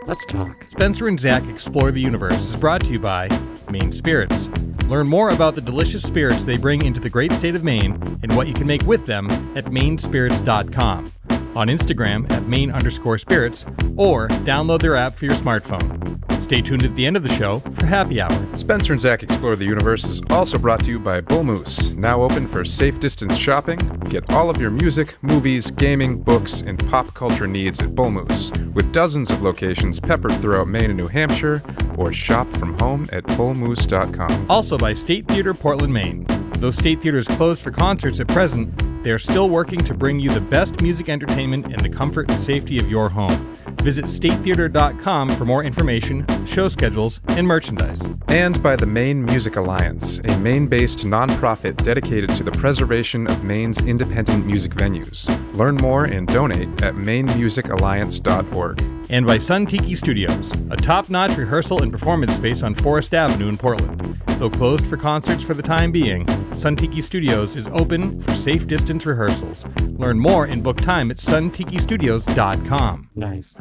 Let's talk. Spencer and Zach Explore the Universe is brought to you by Maine Spirits. Learn more about the delicious spirits they bring into the great state of Maine and what you can make with them at mainspirits.com, on Instagram at Maine_spirits, or download their app for your smartphone. Stay tuned at the end of the show for Happy Hour. Spencer and Zach Explore the Universe is also brought to you by Bull Moose, now open for safe distance shopping. Get all of your music, movies, gaming, books, and pop culture needs at Bull Moose, with dozens of locations peppered throughout Maine and New Hampshire, or shop from home at bullmoose.com. Also by State Theatre, Portland, Maine. Though State Theatre is closed for concerts at present, they are still working to bring you the best music entertainment in the comfort and safety of your home. Visit statetheatre.com for more information, show schedules, and merchandise. And by the Maine Music Alliance, a Maine-based nonprofit dedicated to the preservation of Maine's independent music venues. Learn more and donate at mainmusicalliance.org. And by Sun Tiki Studios, a top-notch rehearsal and performance space on Forest Avenue in Portland. Though closed for concerts for the time being, Sun Tiki Studios is open for safe distance rehearsals. Learn more and book time at suntikistudios.com. Nice.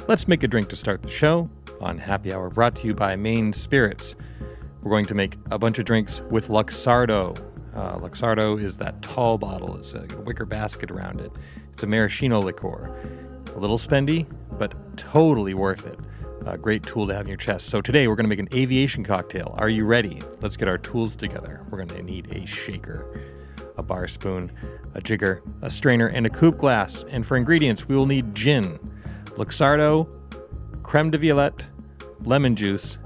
Let's make a drink to start the show on Happy Hour, brought to you by Maine Spirits. We're going to make a bunch of drinks with Luxardo. Luxardo is that tall bottle. It's a wicker basket around it. It's a maraschino liqueur. A little spendy, but totally worth it. A great tool to have in your chest. So today we're going to make an aviation cocktail. Are you ready? Let's get our tools together. We're going to need a shaker, a bar spoon, a jigger, a strainer, and a coupe glass. And for ingredients, we will need gin, Luxardo, creme de violette, lemon juice,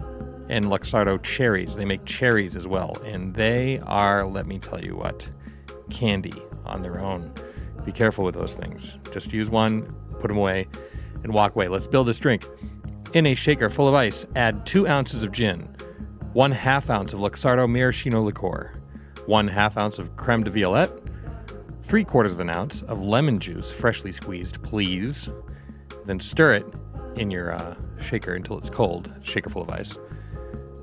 and Luxardo cherries. They make cherries as well. And they are, let me tell you what, candy on their own. Be careful with those things. Just use one, put them away, and walk away. Let's build this drink. In a shaker full of ice, add 2 ounces of gin, 1/2 ounce of Luxardo maraschino liqueur, 1/2 ounce of creme de violette, 3/4 of an ounce of lemon juice, freshly squeezed, please. Then stir it in your shaker until it's cold, shaker full of ice.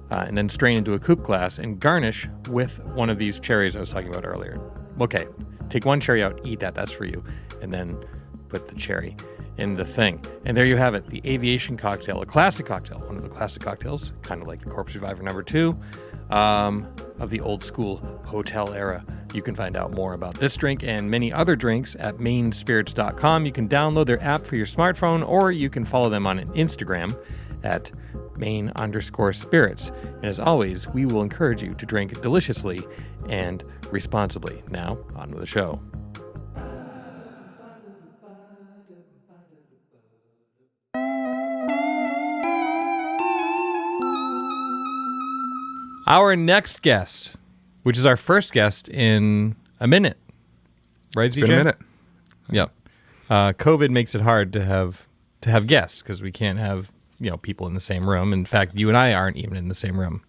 And then strain into a coupe glass and garnish with one of these cherries I was talking about earlier. Okay, take one cherry out, eat that, that's for you, and then put the cherry in the thing. And there you have it, the aviation cocktail, a classic cocktail, one of the classic cocktails, kind of like the Corpse Reviver number 2, of the old school hotel era. You can find out more about this drink and many other drinks at mainspirits.com. You can download their app for your smartphone, or you can follow them on Instagram at Maine_spirits. And as always, we will encourage you to drink deliciously and responsibly. Now, on with the show. Our next guest, which is our first guest in a minute, right, ZJ? It's been a minute. Yep. COVID makes it hard to have guests because we can't have people in the same room. In fact, you and I aren't even in the same room.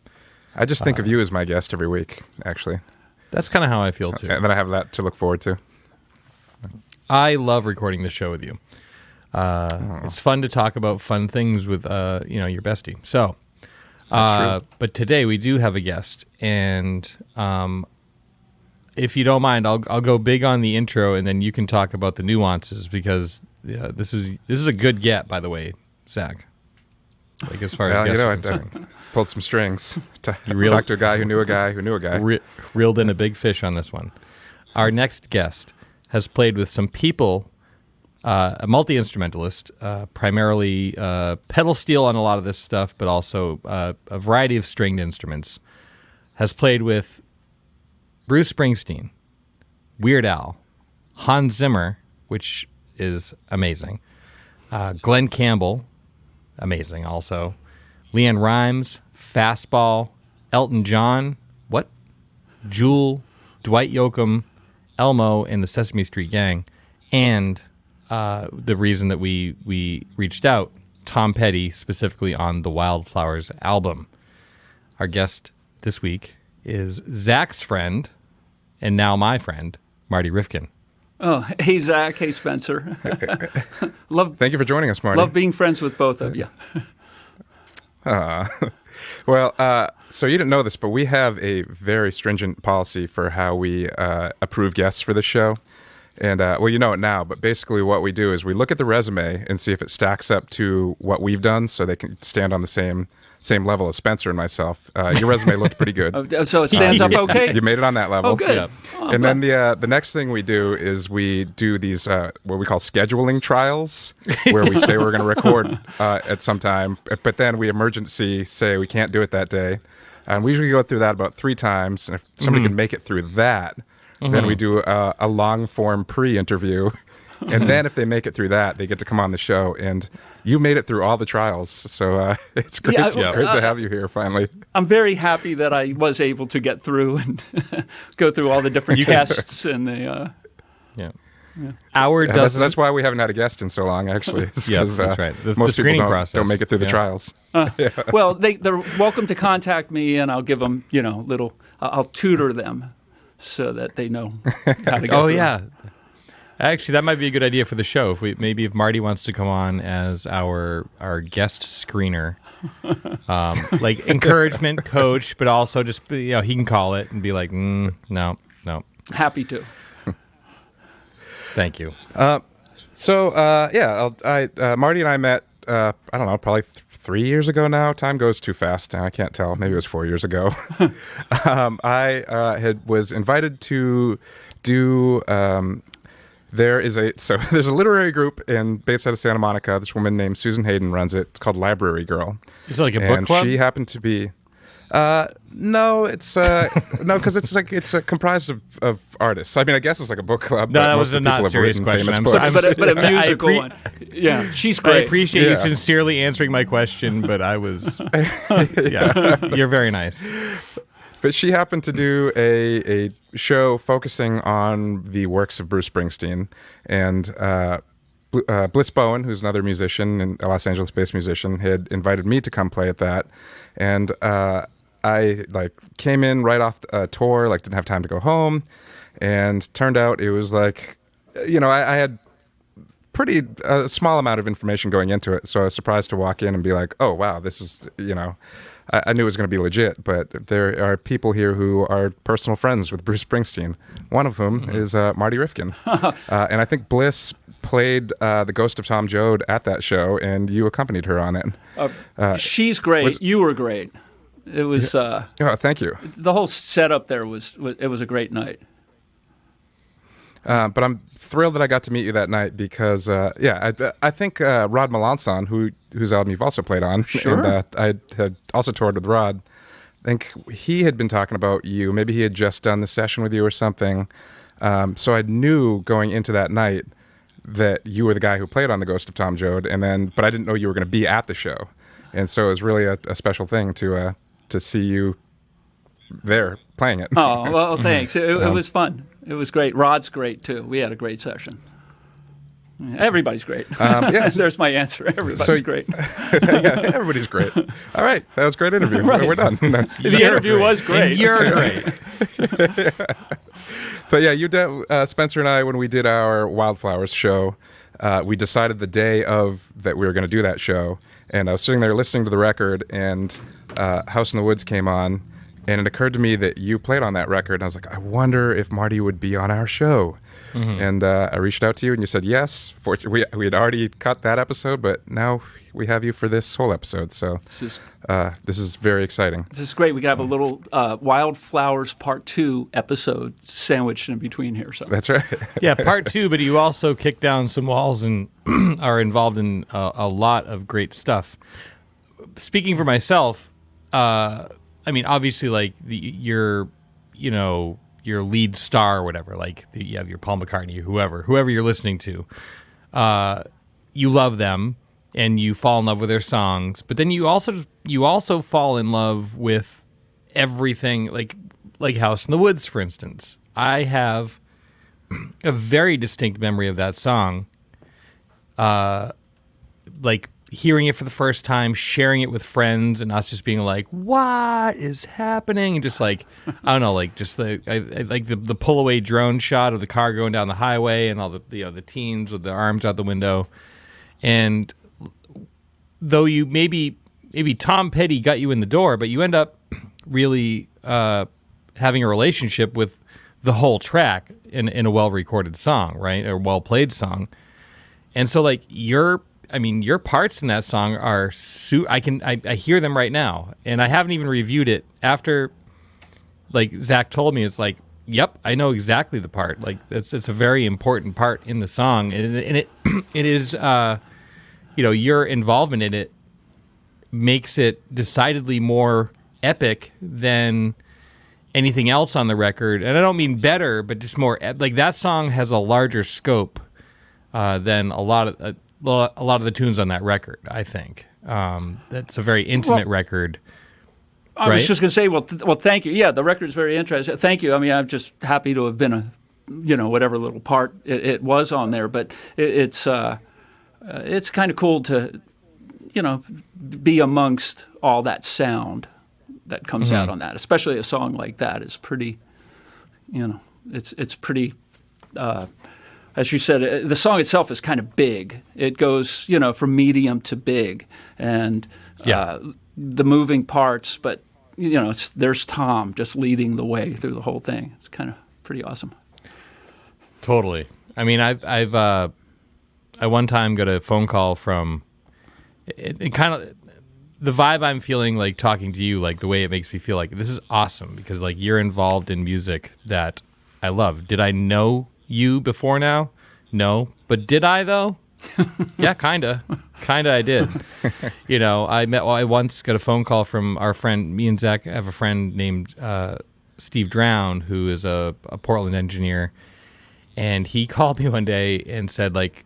I just think of you as my guest every week, actually. That's kind of how I feel too. And then I have that to look forward to. I love recording the show with you. It's fun to talk about fun things with your bestie. So. But today we do have a guest, and if you don't mind, I'll go big on the intro, and then you can talk about the nuances, because this is a good get, by the way, Zach. Like, as far as guests are concerned. I pulled some strings. Talked to a guy who knew a guy who knew a guy. Reeled in a big fish on this one. Our next guest has played with some people. A multi-instrumentalist, primarily pedal steel on a lot of this stuff, but also a variety of stringed instruments. Has played with Bruce Springsteen, Weird Al, Hans Zimmer, which is amazing, Glen Campbell, amazing also, Leanne Rimes, Fastball, Elton John, Jewel, Dwight Yoakam, Elmo, and the Sesame Street Gang, and the reason that we reached out, Tom Petty, specifically on the Wildflowers album. Our guest this week is Zach's friend, and now my friend, Marty Rifkin. Oh, hey, Zach. Hey, Spencer. Thank you for joining us, Marty. Love being friends with both of you. Well, so you didn't know this, but we have a very stringent policy for how we approve guests for this show. And well, you know it now, but basically what we do is we look at the resume and see if it stacks up to what we've done, so they can stand on the same level as Spencer and myself. Your resume looked pretty good. So it stands up okay? You made it on that level. Oh, good. Yeah. Oh, And then the next thing we do is we do these what we call scheduling trials, where we say we're going to record at some time, but then we emergency say we can't do it that day. And we usually go through that about 3 times. And if somebody can make it through that, then we do a long form pre-interview. And then if they make it through that, they get to come on the show. And you made it through all the trials. So it's great, great to have you here finally. I'm very happy that I was able to get through and go through all the different tests and the. That's why we haven't had a guest in so long, actually. Yeah, that's right. Most the people process. don't make it through the trials. Well, they're welcome to contact me, and I'll give them, I'll tutor them so that they know how to get through. Yeah. Actually, that might be a good idea for the show. If Marty wants to come on as our guest screener, like encouragement coach, but also just he can call it and be like, no. Happy to. Thank you. Marty and I met. I don't know, probably 3 years ago now. Time goes too fast. I can't tell. Maybe it was 4 years ago. I was invited to do. There's a literary group based out of Santa Monica. This woman named Susan Hayden runs it. It's called Library Girl. Is it like a book club? And she happened to be. No, it's no, because it's comprised of artists. I mean, I guess it's like a book club. No, but that most was a of the people not have serious written question. famous I'm books. sorry. But a musical one. Yeah, she's I great. appreciate you sincerely answering my question, but I was. You're very nice. But she happened to do a show focusing on the works of Bruce Springsteen, and Bliss Bowen, who's another musician and a Los Angeles-based musician, had invited me to come play at that, and I came in right off a tour, didn't have time to go home, and turned out it was I had pretty small amount of information going into it, so I was surprised to walk in and be like, oh wow, this is I knew it was going to be legit, but there are people here who are personal friends with Bruce Springsteen, one of whom is Marty Rifkin. And I think Bliss played The Ghost of Tom Joad at that show, and you accompanied her on it. She's great. You were great. It was... thank you. The whole setup there was a great night. But I'm thrilled that I got to meet you that night because, I think Rod Melanson, whose album you've also played on, sure. And I had also toured with Rod. I think he had been talking about you. Maybe he had just done the session with you or something. So I knew going into that night that you were the guy who played on The Ghost of Tom Joad, but I didn't know you were going to be at the show, and so it was really a special thing to see you there playing it. Oh well, thanks. It was fun. It was great. Rod's great, too. We had a great session. Everybody's great. Yes. There's my answer. Everybody's great. Everybody's great. All right. That was a great interview. Right. We're done. The interview was great. And you're great. But yeah, you did, Spencer and I, when we did our Wildflowers show, we decided the day of that we were going to do that show. And I was sitting there listening to the record, and House in the Woods came on. And it occurred to me that you played on that record, and I was like, I wonder if Marty would be on our show. Mm-hmm. And I reached out to you, and you said yes. We had already cut that episode, but now we have you for this whole episode. So this is very exciting. This is great. We could have a little Wildflowers Part 2 episode sandwiched in between here. So that's right. Yeah, Part 2, but you also kick down some walls and are involved in a lot of great stuff. Speaking for myself, I mean, obviously, your lead star or whatever, you have your Paul McCartney, whoever you're listening to, you love them and you fall in love with their songs, but then you also fall in love with everything, like House in the Woods, for instance. I have a very distinct memory of that song, hearing it for the first time, sharing it with friends, and us just being like, "What is happening?" And just I don't know, the pull away drone shot of the car going down the highway, and all the teens with their arms out the window. And though you maybe Tom Petty got you in the door, but you end up really having a relationship with the whole track in a well-recorded song, right, or well-played song. And so, like, your parts in that song are I hear them right now, and I haven't even reviewed it after. Like Zach told me, it's like, yep, I know exactly the part. Like it's a very important part in the song, and it is, your involvement in it makes it decidedly more epic than anything else on the record. And I don't mean better, but just more. Like that song has a larger scope than a lot of the tunes on that record. I think that's a very intimate record. I was just going to say, well, thank you. Yeah, the record's very interesting. Thank you. I mean, I'm just happy to have been whatever little part it was on there. But it's kind of cool to, be amongst all that sound that comes out on that. Especially a song like that is pretty, it's pretty. As you said, the song itself is kind of big. It goes, from medium to big, and the moving parts, but there's Tom just leading the way through the whole thing. It's kind of pretty awesome. Totally. I mean, I one time got a phone call from it kind of the vibe I'm feeling like talking to you, like the way it makes me feel like this is awesome because like you're involved in music that I love. Did I know you before now? No, but did I though? Yeah, kinda I did. I once got a phone call from our friend. Me and Zach have a friend named Steve Drown, who is a Portland engineer, and he called me one day and said, like,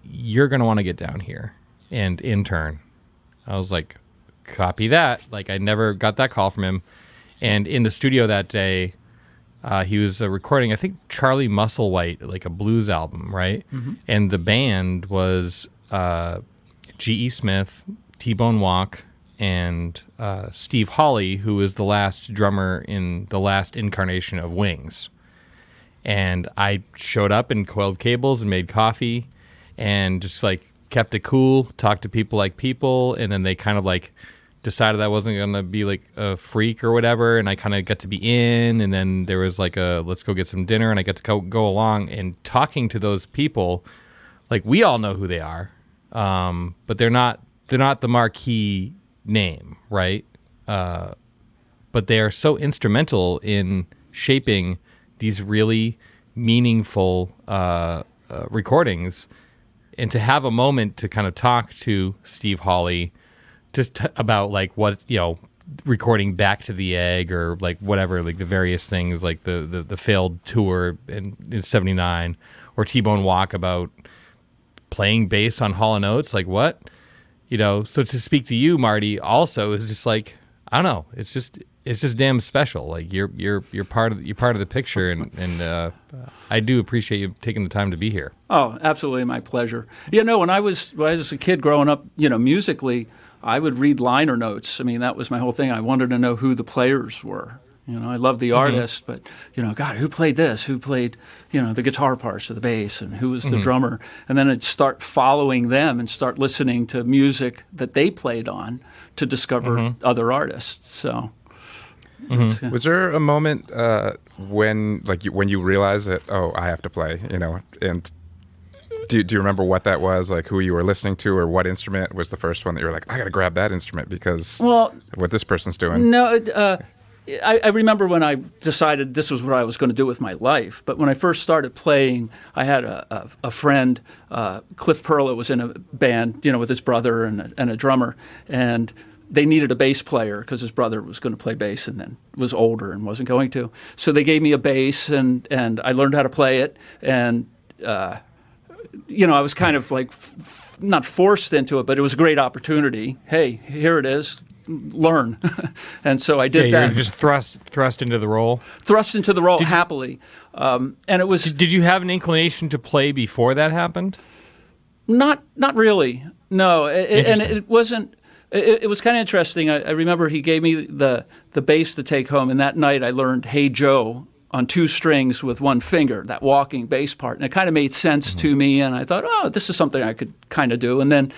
you're gonna want to get down here and intern. I was like, copy that. Like, I never got that call from him. And in the studio that day, he was recording, I think, Charlie Musselwhite, like a blues album, right? Mm-hmm. And the band was G.E. Smith, T-Bone Walk, and Steve Hawley, who was the last drummer in the last incarnation of Wings. And I showed up and coiled cables and made coffee and just, like, kept it cool, talked to people like people, and then they kind of, like, decided I wasn't going to be like a freak or whatever, and I kind of got to be in, and then there was like a let's go get some dinner, and I got to go along and talking to those people. Like, we all know who they are, but they're not the marquee name, right? But they are so instrumental in shaping these really meaningful recordings, and to have a moment to kind of talk to Steve Hawley just about like what, recording Back to the Egg or like whatever, like the various things, like the failed tour in 79, or T-Bone Walk about playing bass on Hall & Oates, like what? So to speak to you, Marty, also is just like, I don't know, it's just damn special. Like you're part of the picture, and I do appreciate you taking the time to be here. Oh, absolutely, my pleasure. When I was a kid growing up, musically, I would read liner notes. I mean, that was my whole thing. I wanted to know who the players were. I loved the artist, but, God, who played this? Who played, the guitar parts or the bass, and who was the drummer? And then I'd start following them and start listening to music that they played on to discover other artists. So, was there a moment when you realized that, oh, I have to play, and do you remember what that was, like who you were listening to, or what instrument was the first one that you were like, I got to grab that instrument because what this person's doing? No, I remember when I decided this was what I was going to do with my life. But when I first started playing, I had a friend, Cliff Perla, was in a band, with his brother and a drummer, and they needed a bass player because his brother was going to play bass and then was older and wasn't going to. So they gave me a bass, and I learned how to play it, and I was kind of like not forced into it, but it was a great opportunity. Hey, here it is. Learn. And so I did that. You're just thrust into the role? Thrust into the role happily. And it was... Did you have an inclination to play before that happened? Not really. No. And it wasn't... It was kind of interesting. I remember he gave me the bass to take home, and that night I learned Hey Joe on two strings with one finger, that walking bass part. And it kind of made sense to me, and I thought, oh, this is something I could kind of do. And then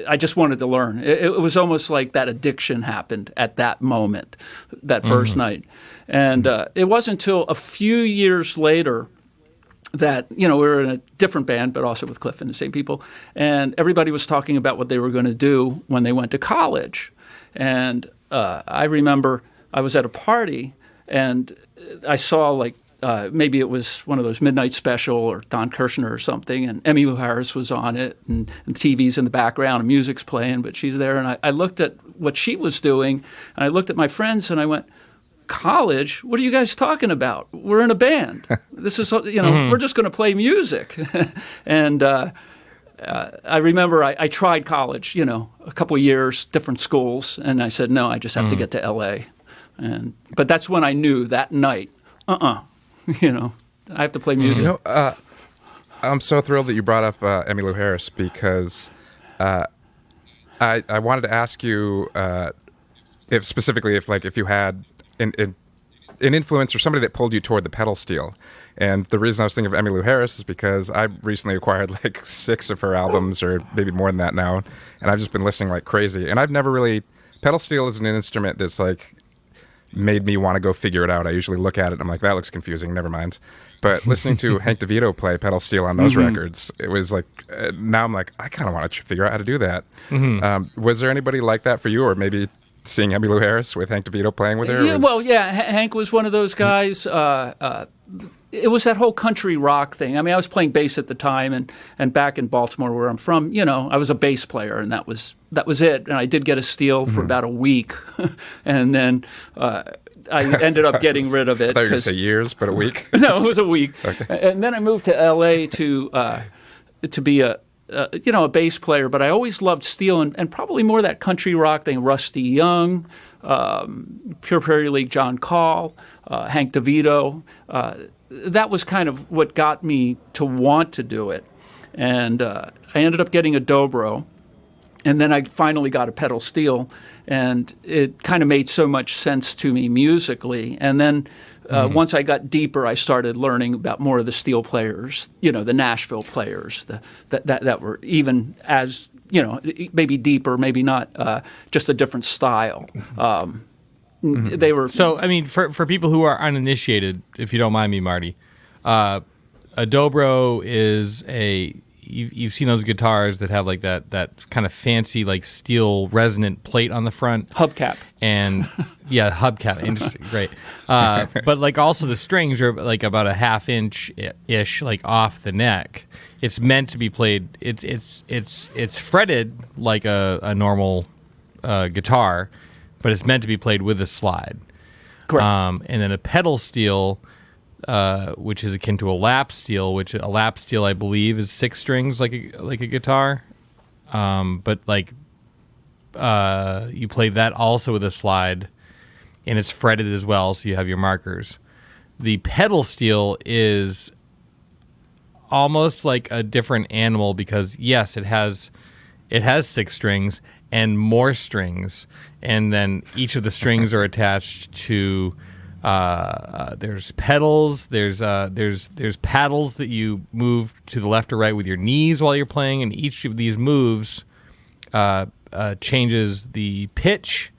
I just wanted to learn. It was almost like that addiction happened at that moment, that first night. And it wasn't until a few years later that, we were in a different band, but also with Cliff and the same people, and everybody was talking about what they were going to do when they went to college. And I remember I was at a party, and I saw maybe it was one of those Midnight Special or Don Kirshner or something, and Emmylou Harris was on it, and TV's in the background, and music's playing, but she's there. And I looked at what she was doing, and I looked at my friends, and I went, college? What are you guys talking about? We're in a band. This is, we're just going to play music. And I remember I tried college, a couple of years, different schools, and I said, no, I just have to get to L.A. But that's when I knew that night, I have to play music. I'm so thrilled that you brought up Emmylou Harris, because I wanted to ask you if you had an influence or somebody that pulled you toward the pedal steel. And the reason I was thinking of Emmylou Harris is because I recently acquired 6 of her albums, or maybe more than that now, and I've just been listening like crazy. And I've never really... Pedal steel is an instrument that's made me want to go figure it out. I usually look at it and I'm like, that looks confusing, never mind. But listening to Hank DeVito play pedal steel on those records, it was now I'm like, I kind of want to figure out how to do that. Was there anybody like that for you, or maybe seeing Emmylou Harris with Hank DeVito playing with her? Hank was one of those guys. It was that whole country rock thing. I mean, I was playing bass at the time, and back in Baltimore, where I'm from, I was a bass player, and that was it. And I did get a steel for about a week, and then I ended up getting rid of it. I thought you were going to say years, but a week. No, it was a week. Okay. And then I moved to L.A. to be a bass player, but I always loved steel, and probably more that country rock thing. Rusty Young, Pure Prairie League, John Call, Hank DeVito. That was kind of what got me to want to do it. And I ended up getting a dobro, and then I finally got a pedal steel, and it kind of made so much sense to me musically. And then once I got deeper, I started learning about more of the steel players, the Nashville players, that were even as, maybe deeper, maybe not, just a different style. They were. So, I mean, for people who are uninitiated, if you don't mind me, Marty, a dobro is you've seen those guitars that have that kind of fancy steel resonant plate on the front, hubcap, and hubcap, interesting, great. But also the strings are about a ½ inch ish off the neck. It's meant to be played. It's fretted like a normal guitar, but it's meant to be played with a slide. Correct. And then a pedal steel, which is akin to a lap steel, which a lap steel I believe is 6 strings like a guitar, but you play that also with a slide, and it's fretted as well, so you have your markers. The pedal steel is almost like a different animal, because yes, it has 6 strings and more strings, and then each of the strings are attached to there's pedals, there's paddles that you move to the left or right with your knees while you're playing, and each of these moves changes the pitch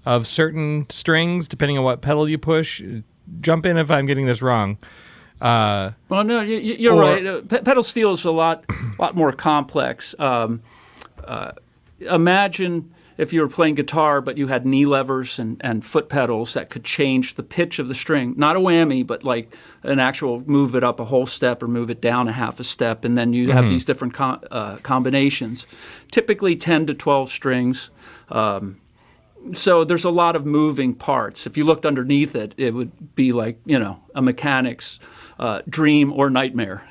of certain strings depending on what pedal you push. Jump in if I'm getting this wrong. Well, no, you're right. Pedal steel is a lot more complex. Imagine if you were playing guitar, but you had knee levers and foot pedals that could change the pitch of the string. Not a whammy, but an actual move it up a whole step or move it down a half a step, and then you have these different combinations. Typically 10 to 12 strings. So there's a lot of moving parts. If you looked underneath it, it would be a mechanic's dream or nightmare.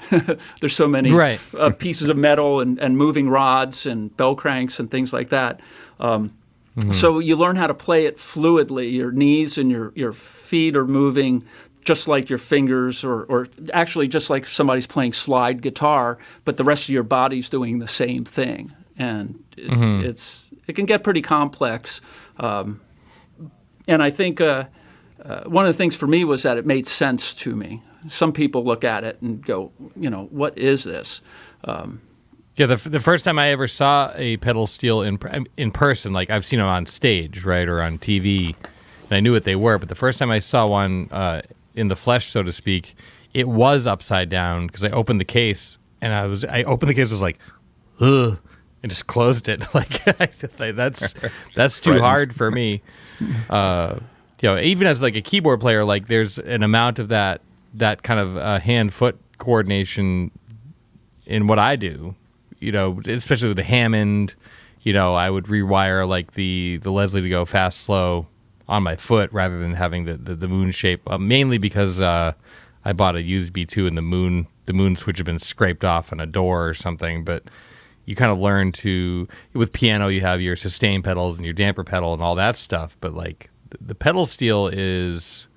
There's so many pieces of metal and moving rods and bell cranks and things like that. So you learn how to play it fluidly. Your knees and your feet are moving just like your fingers, or actually just like somebody's playing slide guitar, but the rest of your body's doing the same thing. And it can get pretty complex. And I think one of the things for me was that it made sense to me. Some people look at it and go, what is this? The first time I ever saw a pedal steel in person, like I've seen them on stage, right, or on TV, and I knew what they were. But the first time I saw one in the flesh, so to speak, it was upside down because I opened the case and I was like, ugh, and just closed it. Like that's too hard for me. Even as like a keyboard player, like there's an amount of that kind of hand-foot coordination in what I do. Especially with the Hammond, I would rewire like the Leslie to go fast, slow on my foot rather than having the moon shape. Mainly because I bought a used B2 and the moon switch had been scraped off on a door or something. But you kind of learn with piano, you have your sustain pedals and your damper pedal and all that stuff. But like the pedal steel is,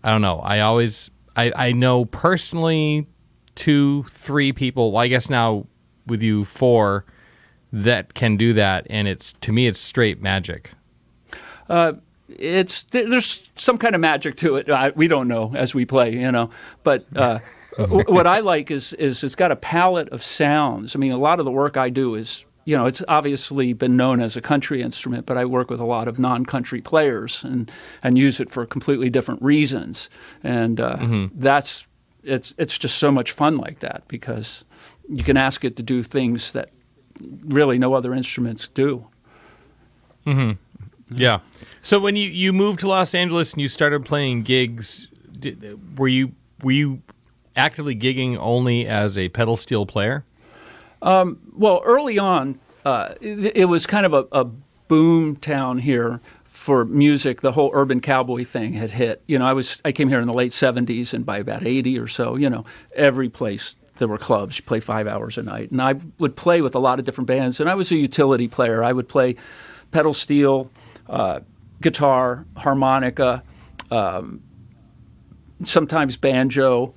I don't know. I know personally 2, 3 people. Well, I guess now with you 4 that can do that, and to me it's straight magic. There's some kind of magic to it. We don't know as we play, But what I like is it's got a palette of sounds. I mean, a lot of the work I do is, it's obviously been known as a country instrument, but I work with a lot of non-country players and use it for completely different reasons. And it's just so much fun like that because you can ask it to do things that really no other instruments do. Mm-hmm. Yeah. So when you moved to Los Angeles and you started playing gigs, were you actively gigging only as a pedal steel player? Well, early on, it was kind of a boom town here for music. The whole urban cowboy thing had hit. I came here in the late 70s, and by about 80 or so, every place there were clubs. You play 5 hours a night. And I would play with a lot of different bands, and I was a utility player. I would play pedal steel, guitar, harmonica, sometimes banjo,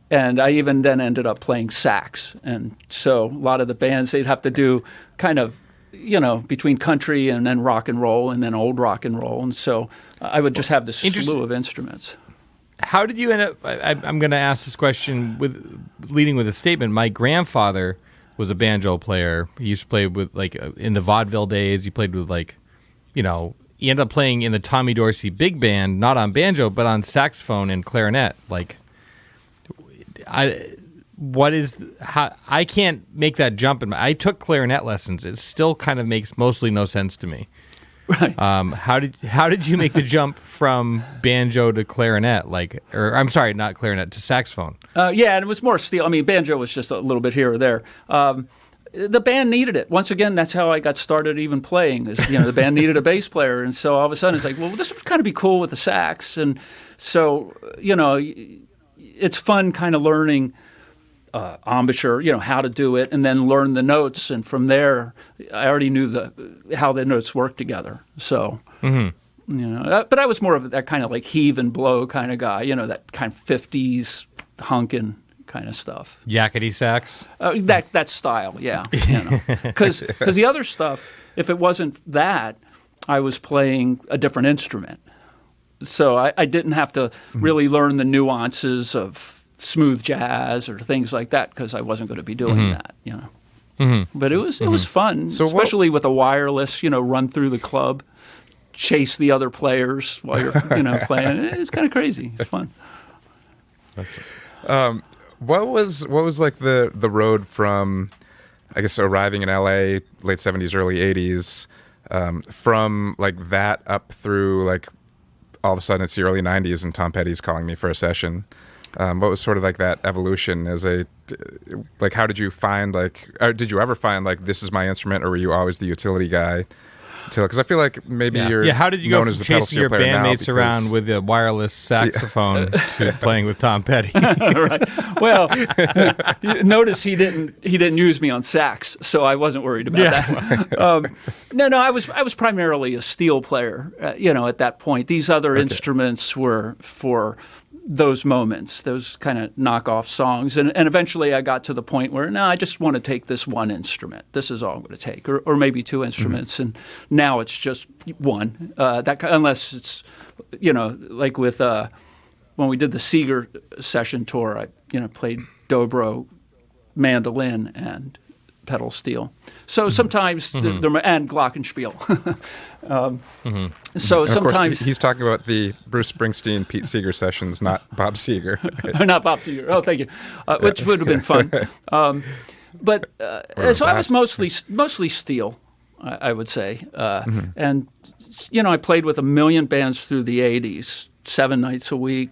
and I even then ended up playing sax. And so a lot of the bands, they'd have to do kind of, between country and then rock and roll and then old rock and roll. And so I would just have this slew of instruments. How did you end up? I'm going to ask this question leading with a statement. My grandfather was a banjo player. He used to play with in the vaudeville days. He played with he ended up playing in the Tommy Dorsey big band, not on banjo but on saxophone and clarinet. I can't make that jump. I took clarinet lessons. It still kind of makes mostly no sense to me. Right. How did you make the jump from banjo to clarinet? I'm sorry, not clarinet, to saxophone? Yeah, and it was more steel. I mean, banjo was just a little bit here or there. The band needed it. Once again, that's how I got started even playing. The band needed a bass player, and so all of a sudden it's like, well, this would kind of be cool with the sax. And so, it's fun kind of learning embouchure, how to do it, and then learn the notes. And from there, I already knew how the notes work together. So, but I was more of that kind of heave and blow kind of guy, that kind of 50s hunkin' kind of stuff. Yakety sax? That style, yeah. Because the other stuff, if it wasn't that, I was playing a different instrument. So I didn't have to really learn the nuances of smooth jazz or things like that because I wasn't going to be doing that, But it was fun, so especially with a wireless, run through the club, chase the other players while you're, playing. It's kind of crazy. It's fun. What was like the road from, I guess, arriving in LA, late 70s, early 80s, from that up through all of a sudden it's the early 90s and Tom Petty's calling me for a session? What was sort of that evolution as how did you find or did you ever find this is my instrument, or were you always the utility guy? Because I feel like maybe you're how did you known go as from the pedal chasing steel your player bandmates around with a wireless saxophone to playing with Tom Petty? Right. Well, notice he didn't use me on sax, so I wasn't worried about that. No, I was primarily a steel player. At that point, these other instruments were for those moments, those kind of knockoff songs. And eventually I got to the point where, no, I just want to take this one instrument. This is all I'm going to take, or maybe two instruments. And now it's just one, unless it's, like with when we did the Seeger session tour, I played dobro, mandolin, and pedal steel. So sometimes and glockenspiel. So sometimes he's talking about the Bruce Springsteen, Pete Seeger sessions, not Bob Seger. Right? Not Bob Seger. Oh, thank you. Which would have been fun. But so I was mostly steel, I would say. And I played with a million bands through the '80s, 7 nights a week.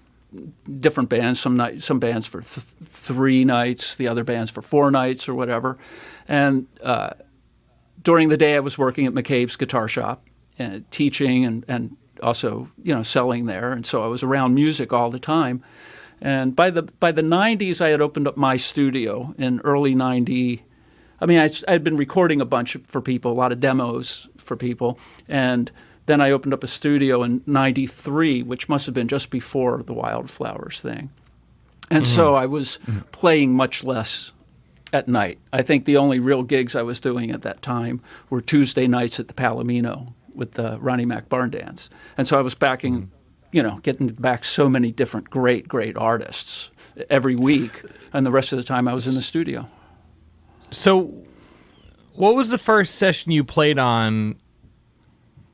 Different bands, some bands for 3 nights, the other bands for 4 nights or whatever. And during the day I was working at McCabe's guitar shop and teaching and also, selling there. And so I was around music all the time. And by the 90s I had opened up my studio in early 90. I mean, I had been recording a bunch for people, a lot of demos for people. And then I opened up a studio in 93, which must have been just before the Wildflowers thing. And so I was playing much less at night. I think the only real gigs I was doing at that time were Tuesday nights at the Palomino with the Ronnie Mac Barn Dance. And so I was getting back so many different great artists every week. And the rest of the time I was in the studio. So what was the first session you played on?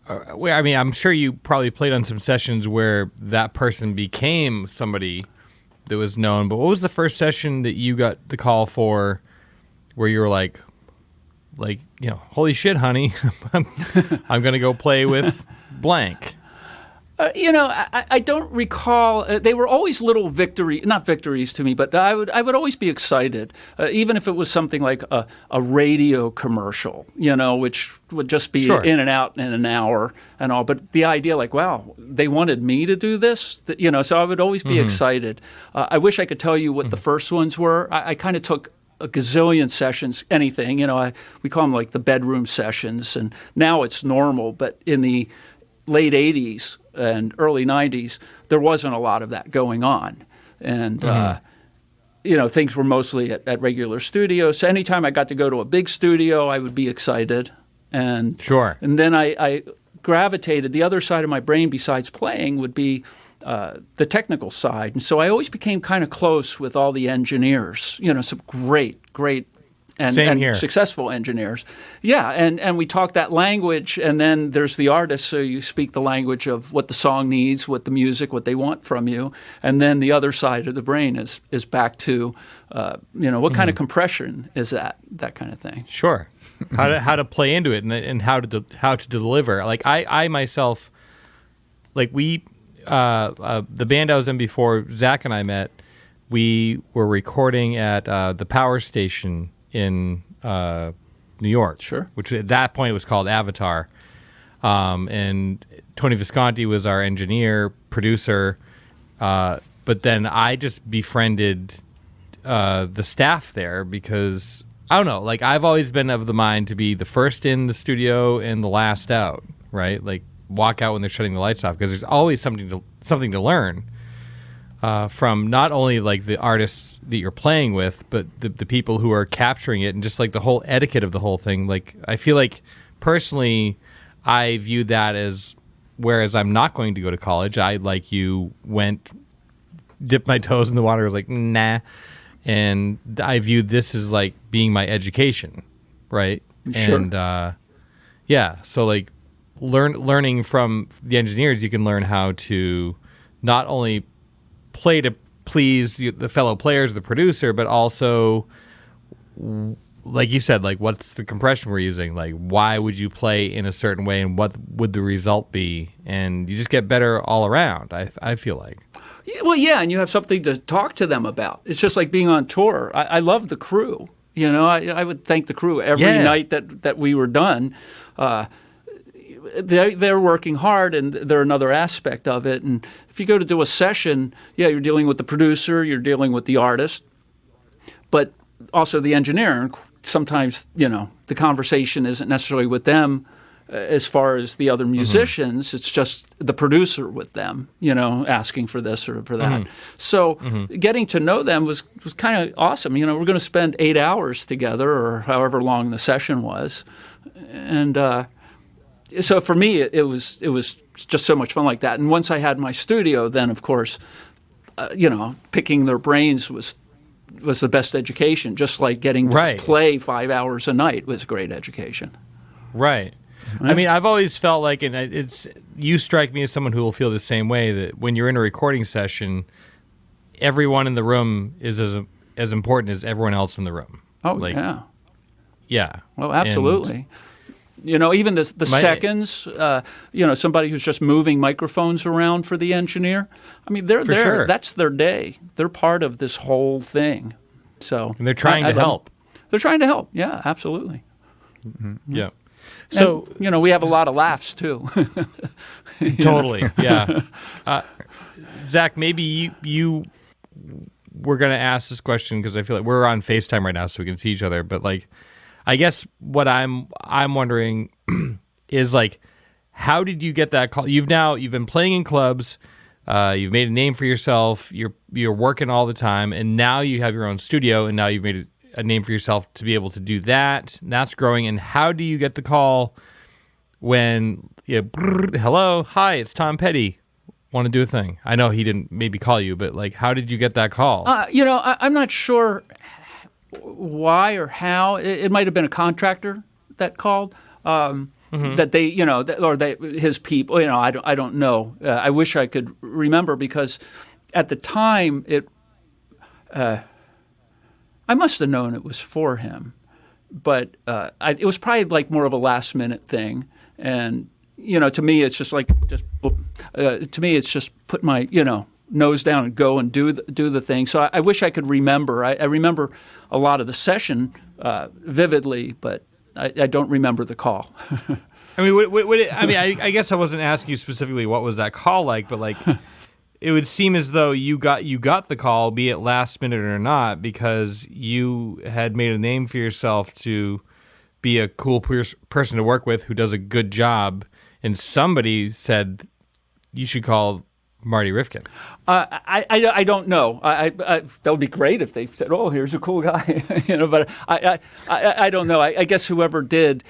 I mean, I'm sure you probably played on some sessions where that person became somebody that was known, but what was the first session that you got the call for where you were like, holy shit, honey, I'm going to go play with blank? I don't recall. They were always little not victories to me, but I would always be excited, even if it was something like a radio commercial, which would just be in and out in an hour and all. But the idea, like, wow, they wanted me to do this, so I would always be excited. I wish I could tell you what the first ones were. I kind of took a gazillion sessions, anything. We call them like the bedroom sessions, and now it's normal. But in the late 80s and early 90s, there wasn't a lot of that going on. And, things were mostly at regular studios. So anytime I got to go to a big studio, I would be excited. And then I gravitated. The other side of my brain besides playing would be the technical side. And so I always became kind of close with all the engineers, some great and successful engineers. Yeah, and we talk that language, and then there's the artist, so you speak the language of what the song needs, what the music, what they want from you, and then the other side of the brain is back to, what kind of compression is that kind of thing. Sure. How to play into it and how to deliver. Like I myself, like we, the band I was in before Zach and I met, we were recording at the power station in New York, which at that point was called Avatar, and Tony Visconti was our engineer, producer, but then I just befriended the staff there because, I don't know, like I've always been of the mind to be the first in the studio and the last out, right? Like walk out when they're shutting the lights off, because there's always something to learn from not only like the artists that you're playing with, but the people who are capturing it, and just like the whole etiquette of the whole thing. Like I feel like personally I viewed that as, whereas I'm not going to go to college, I, like you, dipped my toes in the water, was like, nah. And I viewed this as like being my education, right? Sure. And so like learning from the engineers, you can learn how to not only play to please the fellow players, the producer, but also, like you said, like what's the compression we're using? Like why would you play in a certain way, and what would the result be? And you just get better all around, I feel like. Yeah, well, yeah, and you have something to talk to them about. It's just like being on tour. I love the crew. I would thank the crew every night that we were done. They're working hard, and they're another aspect of it. And if you go to do a session, you're dealing with the producer, you're dealing with the artist, but also the engineer. And sometimes, the conversation isn't necessarily with them. as far as the other musicians, it's just the producer with them, asking for this or for that. So getting to know them was kind of awesome. We're going to spend 8 hours together or however long the session was. And so for me, it was just so much fun like that. And once I had my studio, then, of course, picking their brains was the best education, just like getting to play 5 hours a night was great education. Right. I mean, I've always felt like, and you strike me as someone who will feel the same way, that when you're in a recording session, everyone in the room is as important as everyone else in the room. Oh, yeah. Yeah. Well, absolutely. Even the seconds, somebody who's just moving microphones around for the engineer. I mean, they're there. Sure. That's their day. They're part of this whole thing. So, and they're trying to help. They're trying to help. Yeah, absolutely. Yeah. So, and, we have a lot of laughs too. Totally. Yeah. Zach, maybe you were going to ask this question because I feel like we're on FaceTime right now so we can see each other. But I guess what I'm wondering is how did you get that call? You've been playing in clubs, you've made a name for yourself, you're working all the time, and now you have your own studio, and now you've made a name for yourself to be able to do that. And that's growing. And how do you get the call when hello, hi, it's Tom Petty. Want to do a thing? I know he didn't maybe call you, but how did you get that call? I'm not sure why or how. It might have been a contractor that called. That they, his people. I don't know. I wish I could remember because at the time I must have known it was for him, but it was probably more of a last minute thing. And to me, it's just to me, it's just put my nose down and go and do the thing. So I wish I could remember. I remember a lot of the session vividly, but I don't remember the call. I mean, I guess I wasn't asking you specifically what was that call like, but it would seem as though you got the call, be it last minute or not, because you had made a name for yourself to be a cool person to work with who does a good job, and somebody said you should call Marty Rifkin. I don't know. That would be great if they said, "Oh, here's a cool guy," But I don't know. I guess whoever did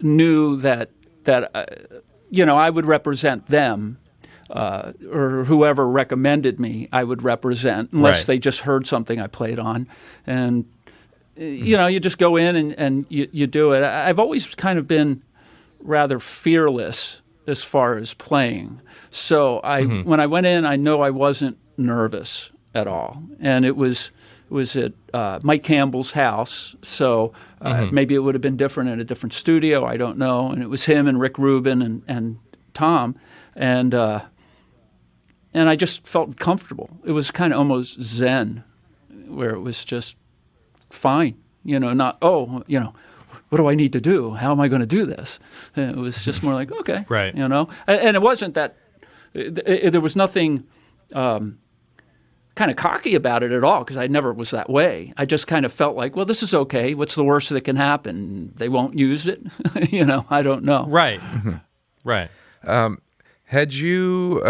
knew that I would represent them. Or whoever recommended me, I would represent, unless they just heard something I played on. And, you just go in and you do it. I've always kind of been rather fearless as far as playing. So when I went in, I know I wasn't nervous at all. And it was at Mike Campbell's house. So maybe it would have been different in a different studio. I don't know. And it was him and Rick Rubin and Tom. And I just felt comfortable. It was kind of almost zen, where it was just fine, not, what do I need to do? How am I going to do this? And it was just more like, okay, right. And it wasn't that, there was nothing kind of cocky about it at all, because I never was that way. I just kind of felt like, well, this is okay. What's the worst that can happen? They won't use it. I don't know. Right. Right. Had you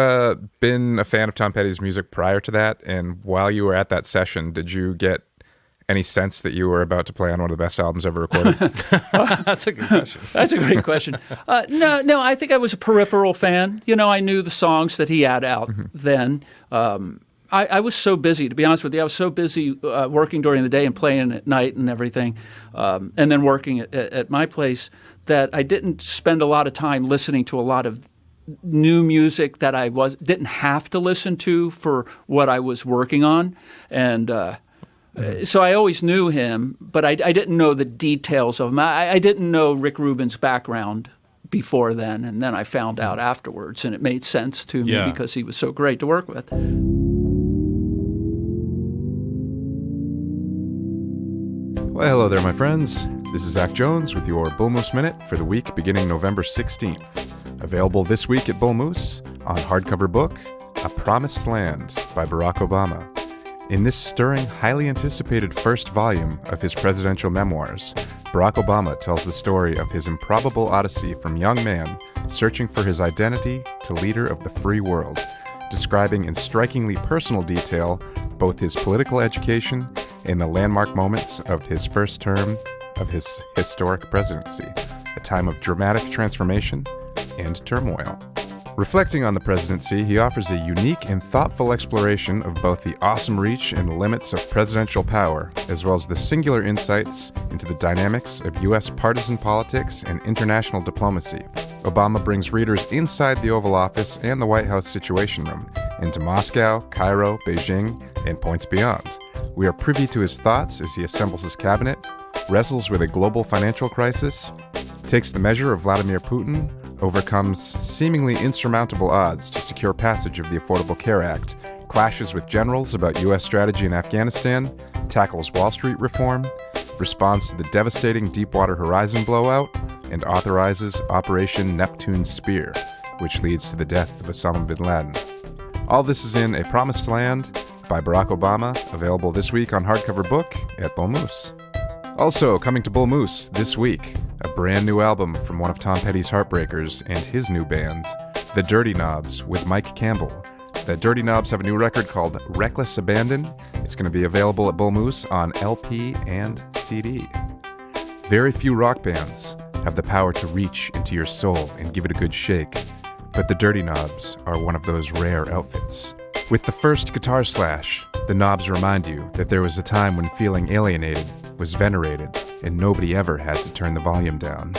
been a fan of Tom Petty's music prior to that? And while you were at that session, did you get any sense that you were about to play on one of the best albums ever recorded? That's a good question. That's a great question. No, I think I was a peripheral fan. I knew the songs that he had out then. I was so busy, to be honest with you. I was so busy working during the day and playing at night and everything, and then working at my place, that I didn't spend a lot of time listening to a lot of new music that I didn't have to listen to for what I was working on. And so I always knew him, but I didn't know the details of him. I didn't know Rick Rubin's background before then, and then I found out afterwards, and it made sense to me because he was so great to work with. Well, hello there, my friends. This is Zach Jones with your Bull Moose Minute for the week beginning November 16th. Available this week at Bull Moose on hardcover book, A Promised Land by Barack Obama. In this stirring, highly anticipated first volume of his presidential memoirs, Barack Obama tells the story of his improbable odyssey from young man searching for his identity to leader of the free world, describing in strikingly personal detail both his political education and the landmark moments of his first term of his historic presidency, a time of dramatic transformation and turmoil. Reflecting on the presidency, he offers a unique and thoughtful exploration of both the awesome reach and the limits of presidential power, as well as the singular insights into the dynamics of U.S. partisan politics and international diplomacy. Obama brings readers inside the Oval Office and the White House Situation Room, into Moscow, Cairo, Beijing, and points beyond. We are privy to his thoughts as he assembles his cabinet, wrestles with a global financial crisis, takes the measure of Vladimir Putin, overcomes seemingly insurmountable odds to secure passage of the Affordable Care Act, clashes with generals about U.S. strategy in Afghanistan, tackles Wall Street reform, responds to the devastating Deepwater Horizon blowout, and authorizes Operation Neptune Spear, which leads to the death of Osama bin Laden. All this is in A Promised Land by Barack Obama, available this week on hardcover book at Bull Moose. Also, coming to Bull Moose this week, a brand new album from one of Tom Petty's Heartbreakers and his new band, The Dirty Knobs, with Mike Campbell. The Dirty Knobs have a new record called Reckless Abandon. It's going to be available at Bull Moose on LP and CD. Very few rock bands have the power to reach into your soul and give it a good shake, but the Dirty Knobs are one of those rare outfits. With the first guitar slash, the knobs remind you that there was a time when feeling alienated was venerated, and nobody ever had to turn the volume down.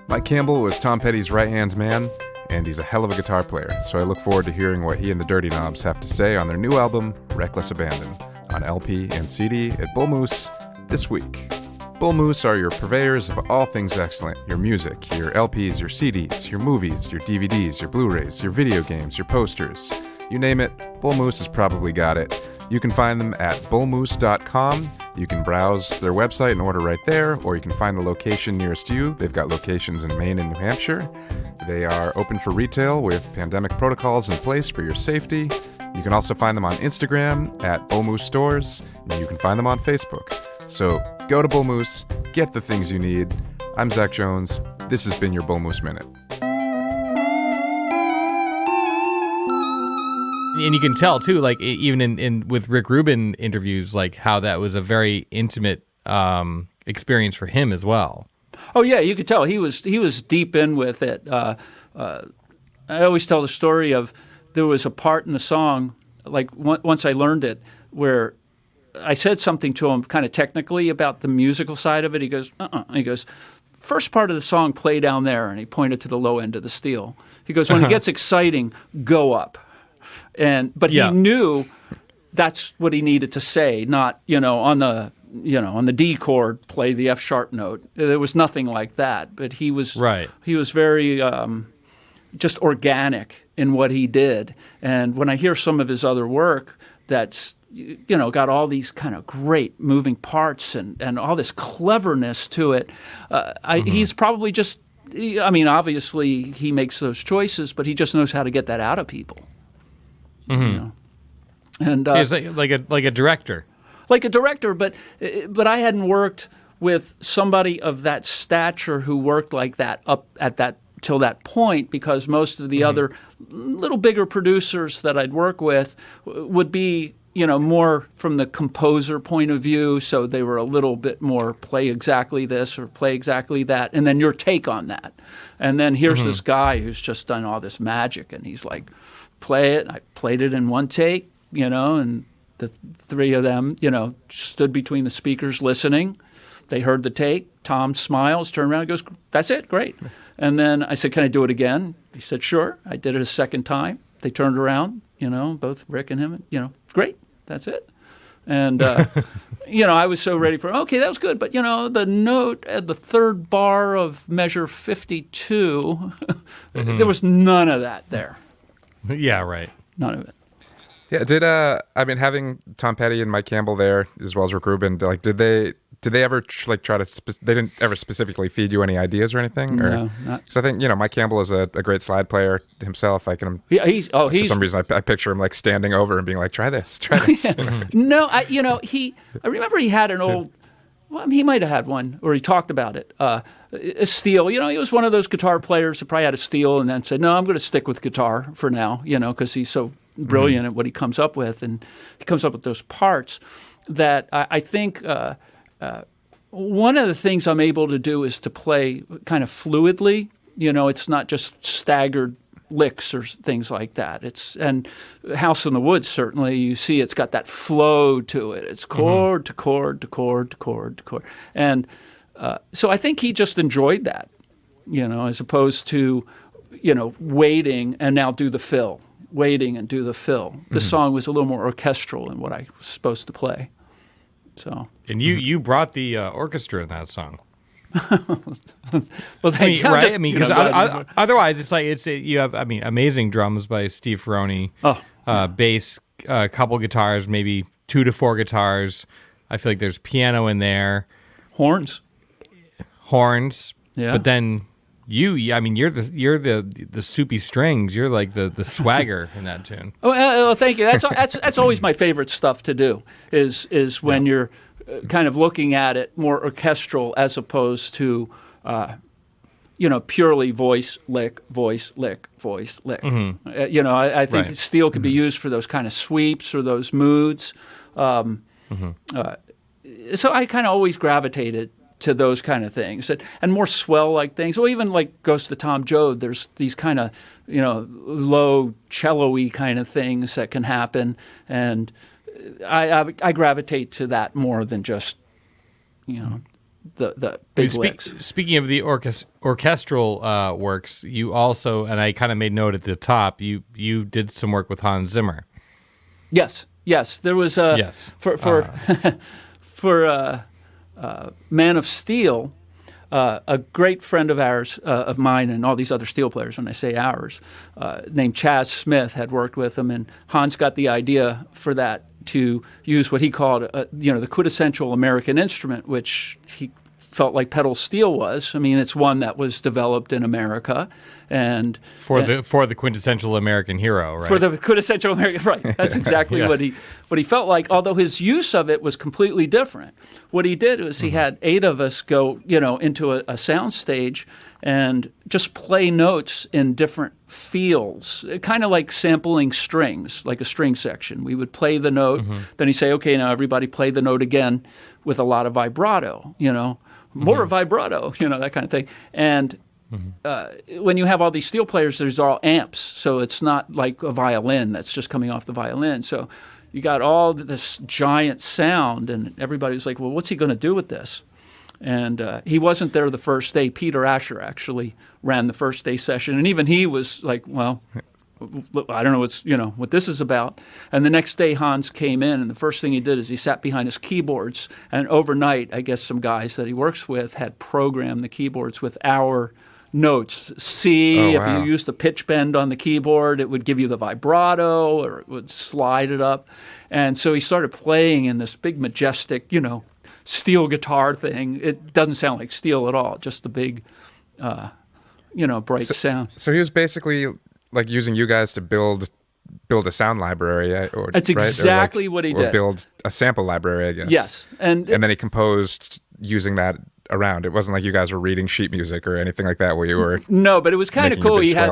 Mike Campbell was Tom Petty's right-hand man, and he's a hell of a guitar player, so I look forward to hearing what he and the Dirty Knobs have to say on their new album, Reckless Abandon, on LP and CD at Bull Moose this week. Bull Moose are your purveyors of all things excellent: your music, your LPs, your CDs, your movies, your DVDs, your Blu-rays, your video games, your posters. You name it, Bull Moose has probably got it. You can find them at bullmoose.com. You can browse their website and order right there, or you can find the location nearest you. They've got locations in Maine and New Hampshire. They are open for retail with pandemic protocols in place for your safety. You can also find them on Instagram at Bull Moose Stores, and you can find them on Facebook. So go to Bull Moose, get the things you need. I'm Zach Jones. This has been your Bull Moose Minute. And you can tell too, like even in with Rick Rubin interviews, like how that was a very intimate experience for him as well. Oh yeah, you could tell he was deep in with it. I always tell the story of there was a part in the song, like once I learned it, where I said something to him kind of technically about the musical side of it. He goes, He goes, first part of the song, play down there, and he pointed to the low end of the steel. He goes, when it gets exciting, go up. But he knew that's what he needed to say, not on the D chord play the F sharp note. There was nothing like that. But he was He was very just organic in what he did. And when I hear some of his other work, that's got all these kind of great moving parts and all this cleverness to it. He's probably just. I mean, obviously he makes those choices, but he just knows how to get that out of people. Mm-hmm. And it's like a director, but I hadn't worked with somebody of that stature who worked like that up at that till that point, because most of the other little bigger producers that I'd work with would be more from the composer point of view, so they were a little bit more play exactly this or play exactly that, and then your take on that. And then here's this guy who's just done all this magic, and he's like, play it. I played it in one take, and the three of them, stood between the speakers listening. They heard the take. Tom smiles, turned around and goes, that's it, great. And then I said, can I do it again? He said, sure. I did it a second time. They turned around, both Rick and him, great, that's it. And, I was so ready for, okay, that was good. But, the note at the third bar of measure 52, there was none of that there. Yeah, right. None of it. Yeah, having Tom Petty and Mike Campbell there, as well as Rick Rubin, did they ever try to? They didn't ever specifically feed you any ideas or anything? No, not. Because I think Mike Campbell is a great slide player himself. I can. He's for some reason I picture him like standing over and being like, try this. No, I remember he had an old. Well, he might have had one, or he talked about it. A steel. He was one of those guitar players who probably had a steel and then said, no, I'm going to stick with guitar for now, because he's so brilliant at what he comes up with. And he comes up with those parts that I think one of the things I'm able to do is to play kind of fluidly. It's not just staggered licks or things like that. And House in the Woods, certainly, you see it's got that flow to it. It's chord to chord to chord to chord to chord. And so I think he just enjoyed that, as opposed to, waiting and now do the fill, waiting and do the fill. The song was a little more orchestral in what I was supposed to play. So. And you brought the orchestra in that song. Well, right? Because otherwise, you have amazing drums by Steve Ferroni. Bass, a couple guitars, maybe 2 to 4 guitars. I feel like there's piano in there, horns. Yeah. But then you're the soupy strings. You're like the swagger in that tune. Oh, thank you. That's always my favorite stuff to do. Is when you're kind of looking at it more orchestral as opposed to, purely voice, lick, voice, lick, voice, lick. I think steel could be used for those kind of sweeps or those moods. So I kind of always gravitated to those kind of things and more swell-like things. Well, even like Ghost of Tom Joad, there's these kind of, low cello-y kind of things that can happen. And I gravitate to that more than just, the big licks. Speaking of the orchestral works, you also, and I kind of made note at the top, you did some work with Hans Zimmer. Yes. There was for Man of Steel, a great friend of ours, of mine, and all these other steel players, when I say ours, named Chaz Smith, had worked with him, and Hans got the idea for that to use what he called, the quintessential American instrument, which he felt like pedal steel was. I mean, it's one that was developed in America, and for the quintessential American hero, right? For the quintessential American, right? That's exactly what he felt like. Although his use of it was completely different. What he did was he had 8 of us go, into a sound stage and just play notes in different fields, kind of like sampling strings, like a string section. We would play the note, then he'd say, okay, now everybody play the note again with a lot of vibrato, more vibrato, that kind of thing. And when you have all these steel players, there's all amps, so it's not like a violin that's just coming off the violin. So you got all this giant sound, and everybody was like, well, what's he going to do with this? And he wasn't there the first day. Peter Asher actually ran the first day session, and even he was like, well, I don't know what this is about. And the next day Hans came in, and the first thing he did is he sat behind his keyboards, and overnight, I guess some guys that he works with had programmed the keyboards with our notes. If you used a pitch bend on the keyboard, it would give you the vibrato, or it would slide it up. And so he started playing in this big, majestic, steel guitar thing. It doesn't sound like steel at all, just the big, bright sound. So he was basically like using you guys to build a sound library, that's exactly what he did. Or build a sample library, I guess. Yes, and then he composed using that around. It wasn't like you guys were reading sheet music or anything like that where you were. No, but it was kind of cool. He had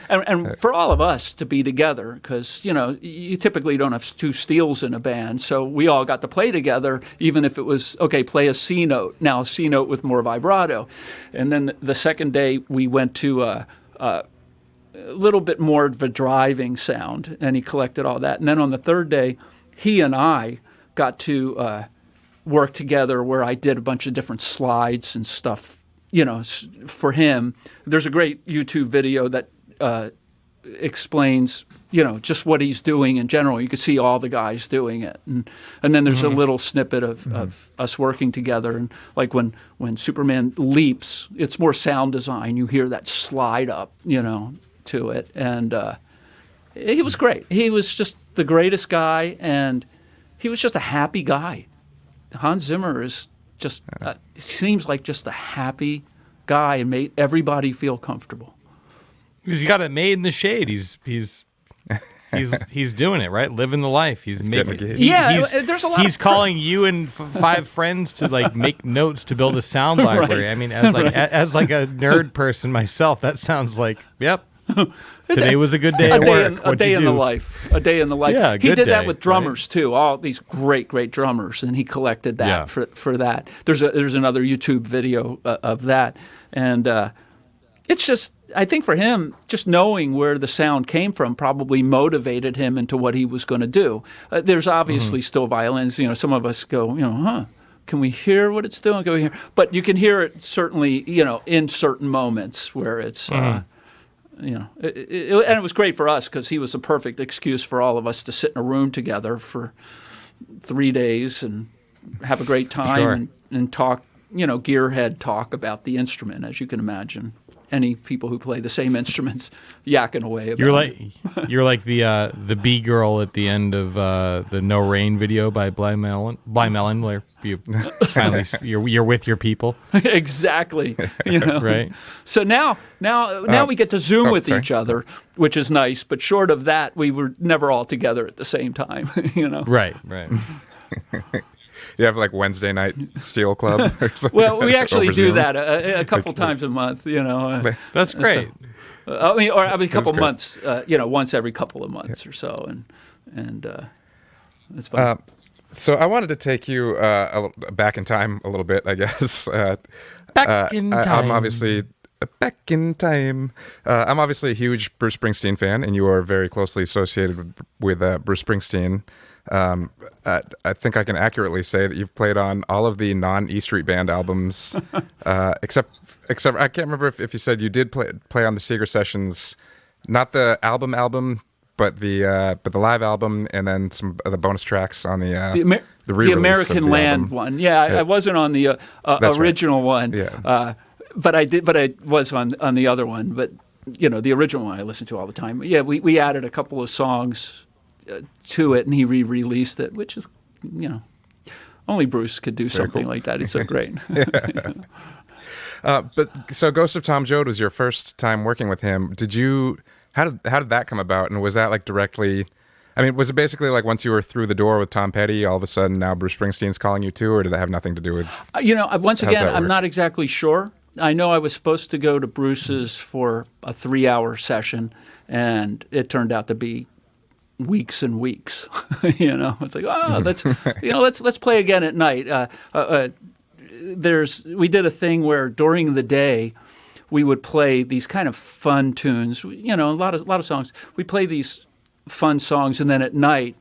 and for all of us to be together, because you typically don't have 2 steels in a band, so we all got to play together, even if it was play a C note. Now a C note with more vibrato, and then the second day we went to a little bit more of a driving sound, and he collected all that. And then on the third day, he and I got to work together, where I did a bunch of different slides and stuff, for him. There's a great YouTube video that explains, just what he's doing in general. You could see all the guys doing it. And then there's a little snippet of us working together. And like when Superman leaps, it's more sound design. You hear that slide up, to it. And he was great. He was just the greatest guy, and he was just a happy guy. Hans Zimmer is just seems like just a happy guy, and made everybody feel comfortable. Because he got it made in the shade. He's he's doing it right, living the life. He's making. There's a lot. He's calling you and 5 friends to like make notes to build a sound library. Right. I mean, as like a nerd person myself, that sounds like Today was a good day at work. A day in the life. A day in the life. Yeah, he did that with right? drummers too. All these great drummers, and he collected that for that. There's another YouTube video of that, and it's just, I think for him, just knowing where the sound came from probably motivated him into what he was going to do. There's obviously still violins. You know, some of us go, can we hear what it's doing? Go here, but you can hear it certainly, in certain moments where it's. And it was great for us because he was the perfect excuse for all of us to sit in a room together for 3 days and have a great time and talk, gearhead talk about the instrument, as you can imagine. Any people who play the same instruments yakking away about You're like the bee girl at the end of the No Rain video by Blind Melon, where you finally you're with your people. Exactly. Right. So now we get to Zoom with each other, which is nice. But short of that, we were never all together at the same time. Right. You have like Wednesday night Steel Club or something? Well, we actually do that a couple times a month, That's great. So, a couple months, once every couple of months or so, and it's fun. So I wanted to take you back in time a little bit, I guess. Back in time. I'm obviously back in time. I'm obviously a huge Bruce Springsteen fan, and you are very closely associated with Bruce Springsteen. I think I can accurately say that you've played on all of the non-E Street Band albums, except I can't remember if you said you did play on the Seeger Sessions, not the album, but the live album, and then some of the bonus tracks on the American Land one. Yeah, I wasn't on the original one. Yeah. But I was on the other one. But the original one I listened to all the time. Yeah, we added a couple of songs to it, and he re-released it, which is, only Bruce could do something like that. It's so great. But so Ghost of Tom Joad was your first time working with him. How did that come about? And was that like directly? I mean, was it basically like once you were through the door with Tom Petty, all of a sudden now Bruce Springsteen's calling you too, or did that have nothing to do with? Once again, I'm not exactly sure. I know I was supposed to go to Bruce's for a 3-hour session, and it turned out to be weeks and weeks. It's like, let's play again at night. We did a thing where during the day we would play these kind of fun tunes. A lot of songs. We play these fun songs, and then at night,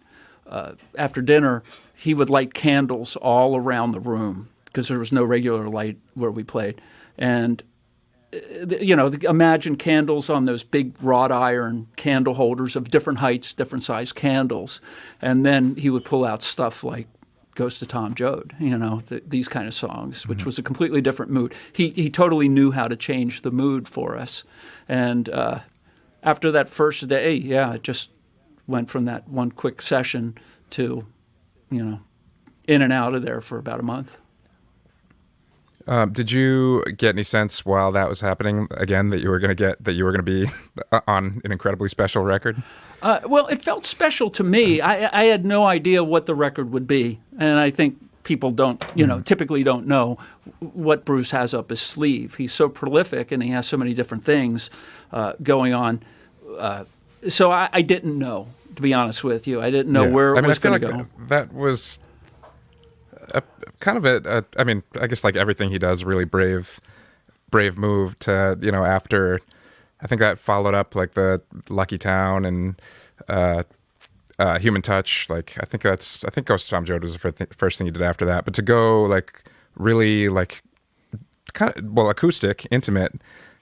after dinner, he would light candles all around the room because there was no regular light where we played, and. Imagine candles on those big wrought iron candle holders of different heights, different size candles. And then he would pull out stuff like Ghost of Tom Joad, these kind of songs, which was a completely different mood. He totally knew how to change the mood for us. And after that first day, it just went from that one quick session to, in and out of there for about a month. Did you get any sense while that was happening again that you were going to be on an incredibly special record? Well, it felt special to me. I had no idea what the record would be, and I think people typically don't know what Bruce has up his sleeve. He's so prolific, and he has so many different things going on. So I didn't know, to be honest with you. I didn't know where it was going to go. That was kind of I guess like everything he does, really brave move to, after, I think that followed up like the Lucky Town and Human Touch. Like, I think Ghost of Tom Joad was the first thing he did after that. But to go like really like kind of, acoustic, intimate,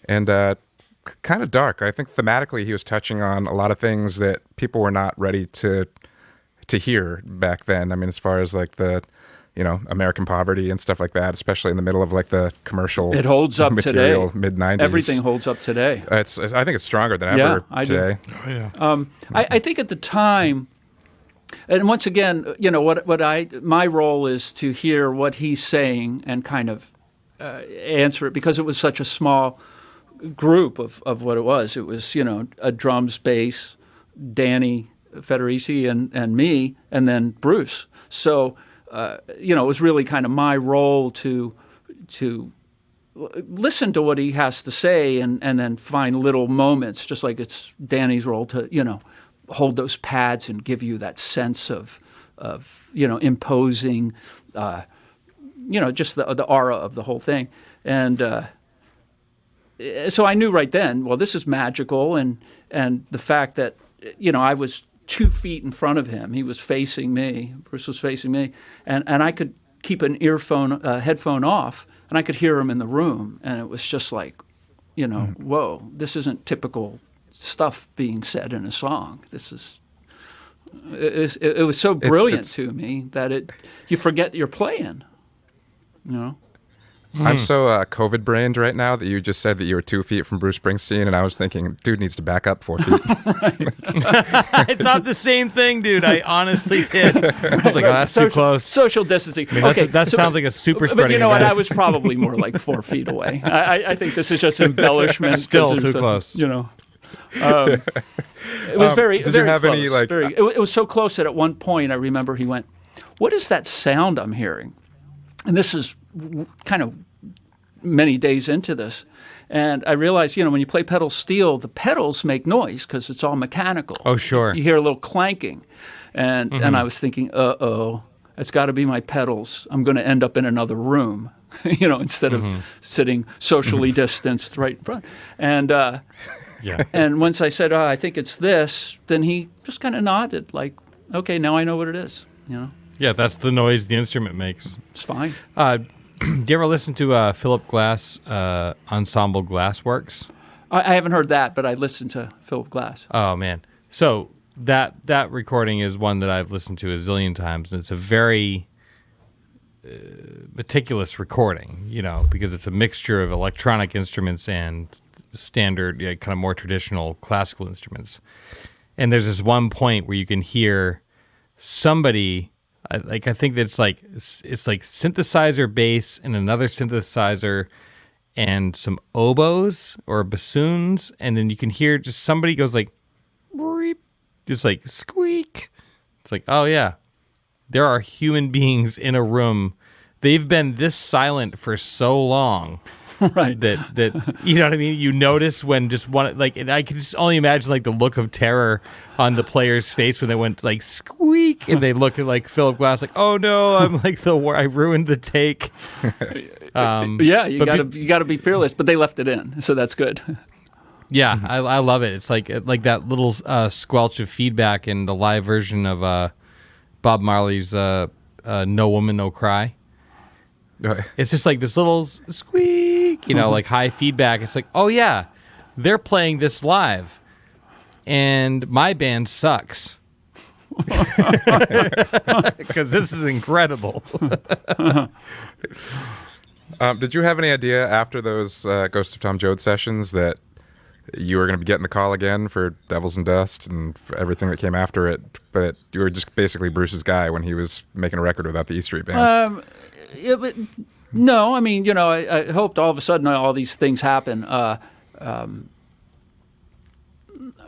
and kind of dark. I think thematically he was touching on a lot of things that people were not ready to hear back then. I mean, as far as like the American poverty and stuff like that, especially in the middle of like the commercial it holds up material, today. Mid-90s. Everything holds up today. I think it's stronger than ever today. Do. Oh, yeah. I think at the time, and once again, my role is to hear what he's saying and kind of answer it, because it was such a small group of what it was. It was, a drums, bass, Danny, Federici and me, and then Bruce. So, it was really kind of my role to listen to what he has to say and then find little moments, just like it's Danny's role to, hold those pads and give you that sense of imposing, just the aura of the whole thing. And so I knew right then, well, this is magical. And the fact that, I was 2 feet in front of him. He was facing me. Bruce was facing me. And I could keep an headphone off, and I could hear him in the room. And it was just like, whoa, this isn't typical stuff being said in a song. This is... It was so brilliant to me that you forget you're playing, I'm so COVID brained right now that you just said that you were 2 feet from Bruce Springsteen, and I was thinking, dude needs to back up 4 feet. I thought the same thing, dude. I honestly did. I was like, oh, that's too close. Social distancing. That sounds like a super spreading. But you know what? I was probably more like 4 feet away. I think this is just embellishment. Still too close. It was very, did very you have close. any, like... It was so close that at one point I remember he went, "What is that sound I'm hearing?" And this is kind of many days into this. And I realized, when you play pedal steel, the pedals make noise because it's all mechanical. Oh, sure. You hear a little clanking. And I was thinking, it's got to be my pedals. I'm going to end up in another room, instead of sitting socially distanced right in front. And and once I said, I think it's this, then he just kind of nodded like, okay, now I know what it is, Yeah, that's the noise the instrument makes. It's fine. Do you ever listen to Philip Glass Ensemble Glassworks? I haven't heard that, but I listened to Philip Glass. Oh, man. So that recording is one that I've listened to a zillion times, and it's a very meticulous recording, because it's a mixture of electronic instruments and standard, kind of more traditional classical instruments. And there's this one point where you can hear somebody... I think that it's like synthesizer bass and another synthesizer and some oboes or bassoons, and then you can hear just somebody goes like, just like squeak. It's like, oh yeah, there are human beings in a room. They've been this silent for so long. Right. That you know what I mean? You notice when just one, like, and I can just only imagine like the look of terror on the player's face when they went like squeak and they look at like Philip Glass like, oh no, I'm like I ruined the take. You gotta be fearless, but they left it in, so that's good. Yeah, I love it. It's like that little squelch of feedback in the live version of Bob Marley's "No Woman, No Cry." It's just like this little squeak, like high feedback. It's like, oh yeah, they're playing this live, and my band sucks because this is incredible. Did you have any idea after those Ghost of Tom Joad sessions that you were going to be getting the call again for Devils and Dust and for everything that came after it, but you were just basically Bruce's guy when he was making a record without the E Street Band? No, I mean, I hoped all of a sudden all these things happen. No,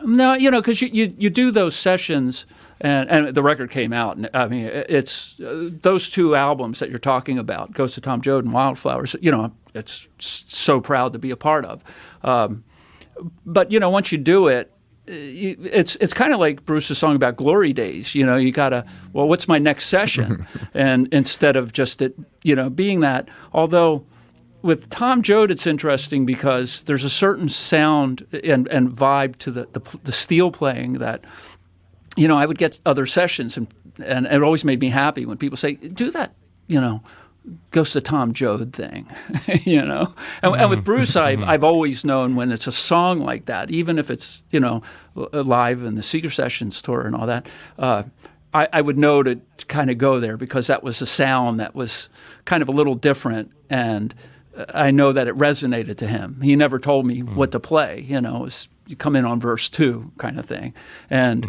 because you do those sessions, and the record came out. And I mean, it's those two albums that you're talking about, Ghost of Tom Joad and Wildflowers. It's so proud to be a part of. But once you do it, it's kind of like Bruce's song about glory days. You gotta, well, what's my next session? And instead of just it, being that. Although with Tom Joad, it's interesting because there's a certain sound and vibe to the steel playing that, I would get other sessions and it always made me happy when people say, do that, Ghost of Tom Joad thing, And with Bruce, I've always known when it's a song like that, even if it's, live in the Seeger Sessions tour and all that, I would know to kind of go there because that was a sound that was kind of a little different, and I know that it resonated to him. He never told me what to play, it was you come in on verse 2 kind of thing. And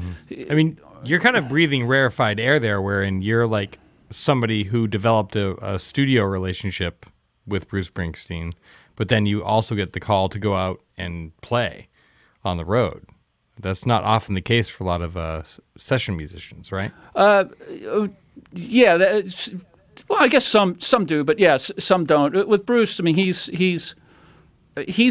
I mean, you're kind of breathing rarefied air there, wherein you're like somebody who developed a studio relationship with Bruce Springsteen, but then you also get the call to go out and play on the road. That's not often the case for a lot of session musicians, right? Yeah. Well, I guess some do, but yes, some don't. With Bruce, I mean, he's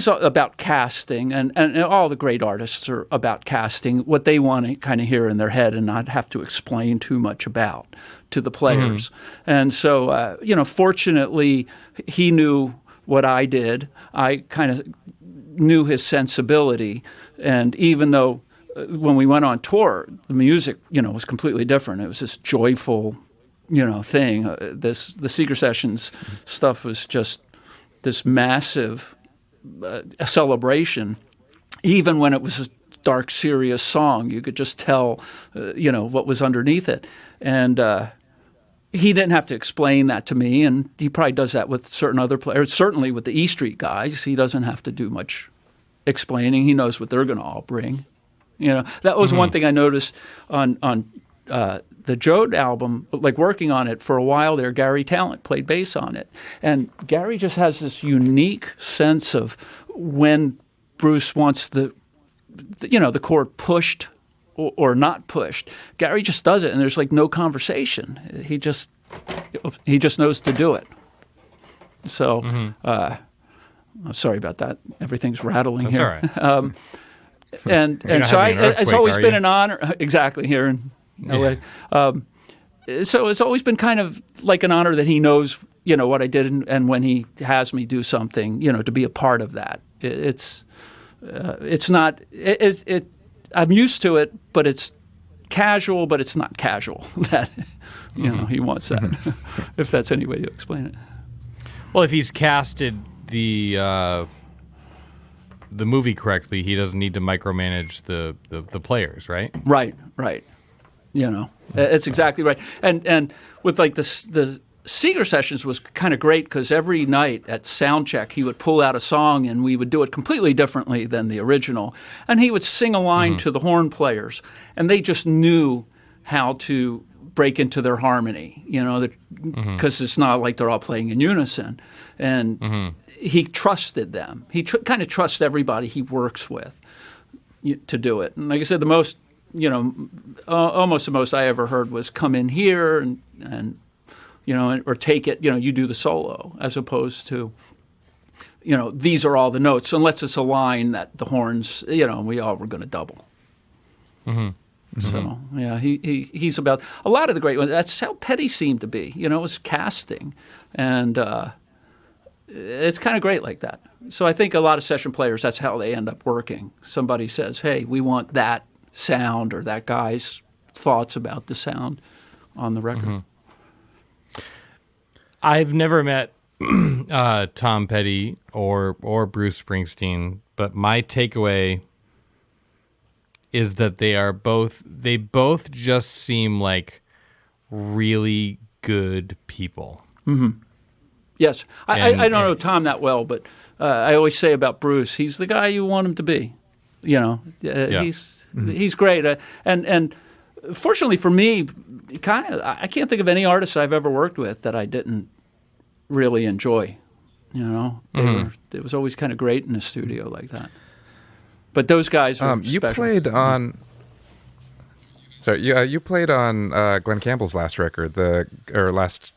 about casting, and all the great artists are about casting what they want to kind of hear in their head and not have to explain too much about to the players. And so, fortunately, he knew what I did. I kind of knew his sensibility, and even though when we went on tour, the music, was completely different. It was this joyful, thing. The Seeger Sessions stuff was just this massive a celebration. Even when it was a dark, serious song, you could just tell, what was underneath it. And he didn't have to explain that to me, and he probably does that with certain other players. Certainly with the E Street guys, he doesn't have to do much explaining. He knows what they're going to all bring. That was one thing I noticed on the Jode album, like working on it for a while there. Gary Talent played bass on it, and Gary just has this unique sense of when Bruce wants the chord pushed or not pushed. Gary just does it, and there's like no conversation. He just knows to do it. So, I'm sorry about that. Everything's rattling here. That's all right. And so it's always been an honor. Exactly, here in LA. So it's always been kind of like an honor that he knows, what I did, and when he has me do something, to be a part of that. It's not. I'm used to it, but it's casual, but it's not casual. That he wants that. If that's any way to explain it. Well, if he's casted the movie correctly, he doesn't need to micromanage the players, right? Right. It's exactly right. And with like the Seeger Sessions was kind of great because every night at sound check he would pull out a song and we would do it completely differently than the original. And he would sing a line to the horn players, and they just knew how to break into their harmony, because it's not like they're all playing in unison. And he trusted them. He kind of trusts everybody he works with to do it. And like I said, the most, almost the most I ever heard was come in here and or take it, you do the solo, as opposed to, these are all the notes, unless it's a line that the horns, we all were going to double. So, yeah, he's about a lot of the great ones. That's how Petty seemed to be. It was casting. And it's kind of great like that. So I think a lot of session players, that's how they end up working. Somebody says, hey, we want that sound, or that guy's thoughts about the sound on the record. I've never met Tom Petty or Bruce Springsteen, but my takeaway is that they both just seem like really good people. Yes. I don't know Tom that well, but I always say about Bruce, he's the guy you want him to be. He's great. And fortunately for me, I can't think of any artist I've ever worked with that I didn't really enjoy. It was always kind of great in the studio like that. But those guys were you special. played on. Sorry, you played on Glen Campbell's last record, last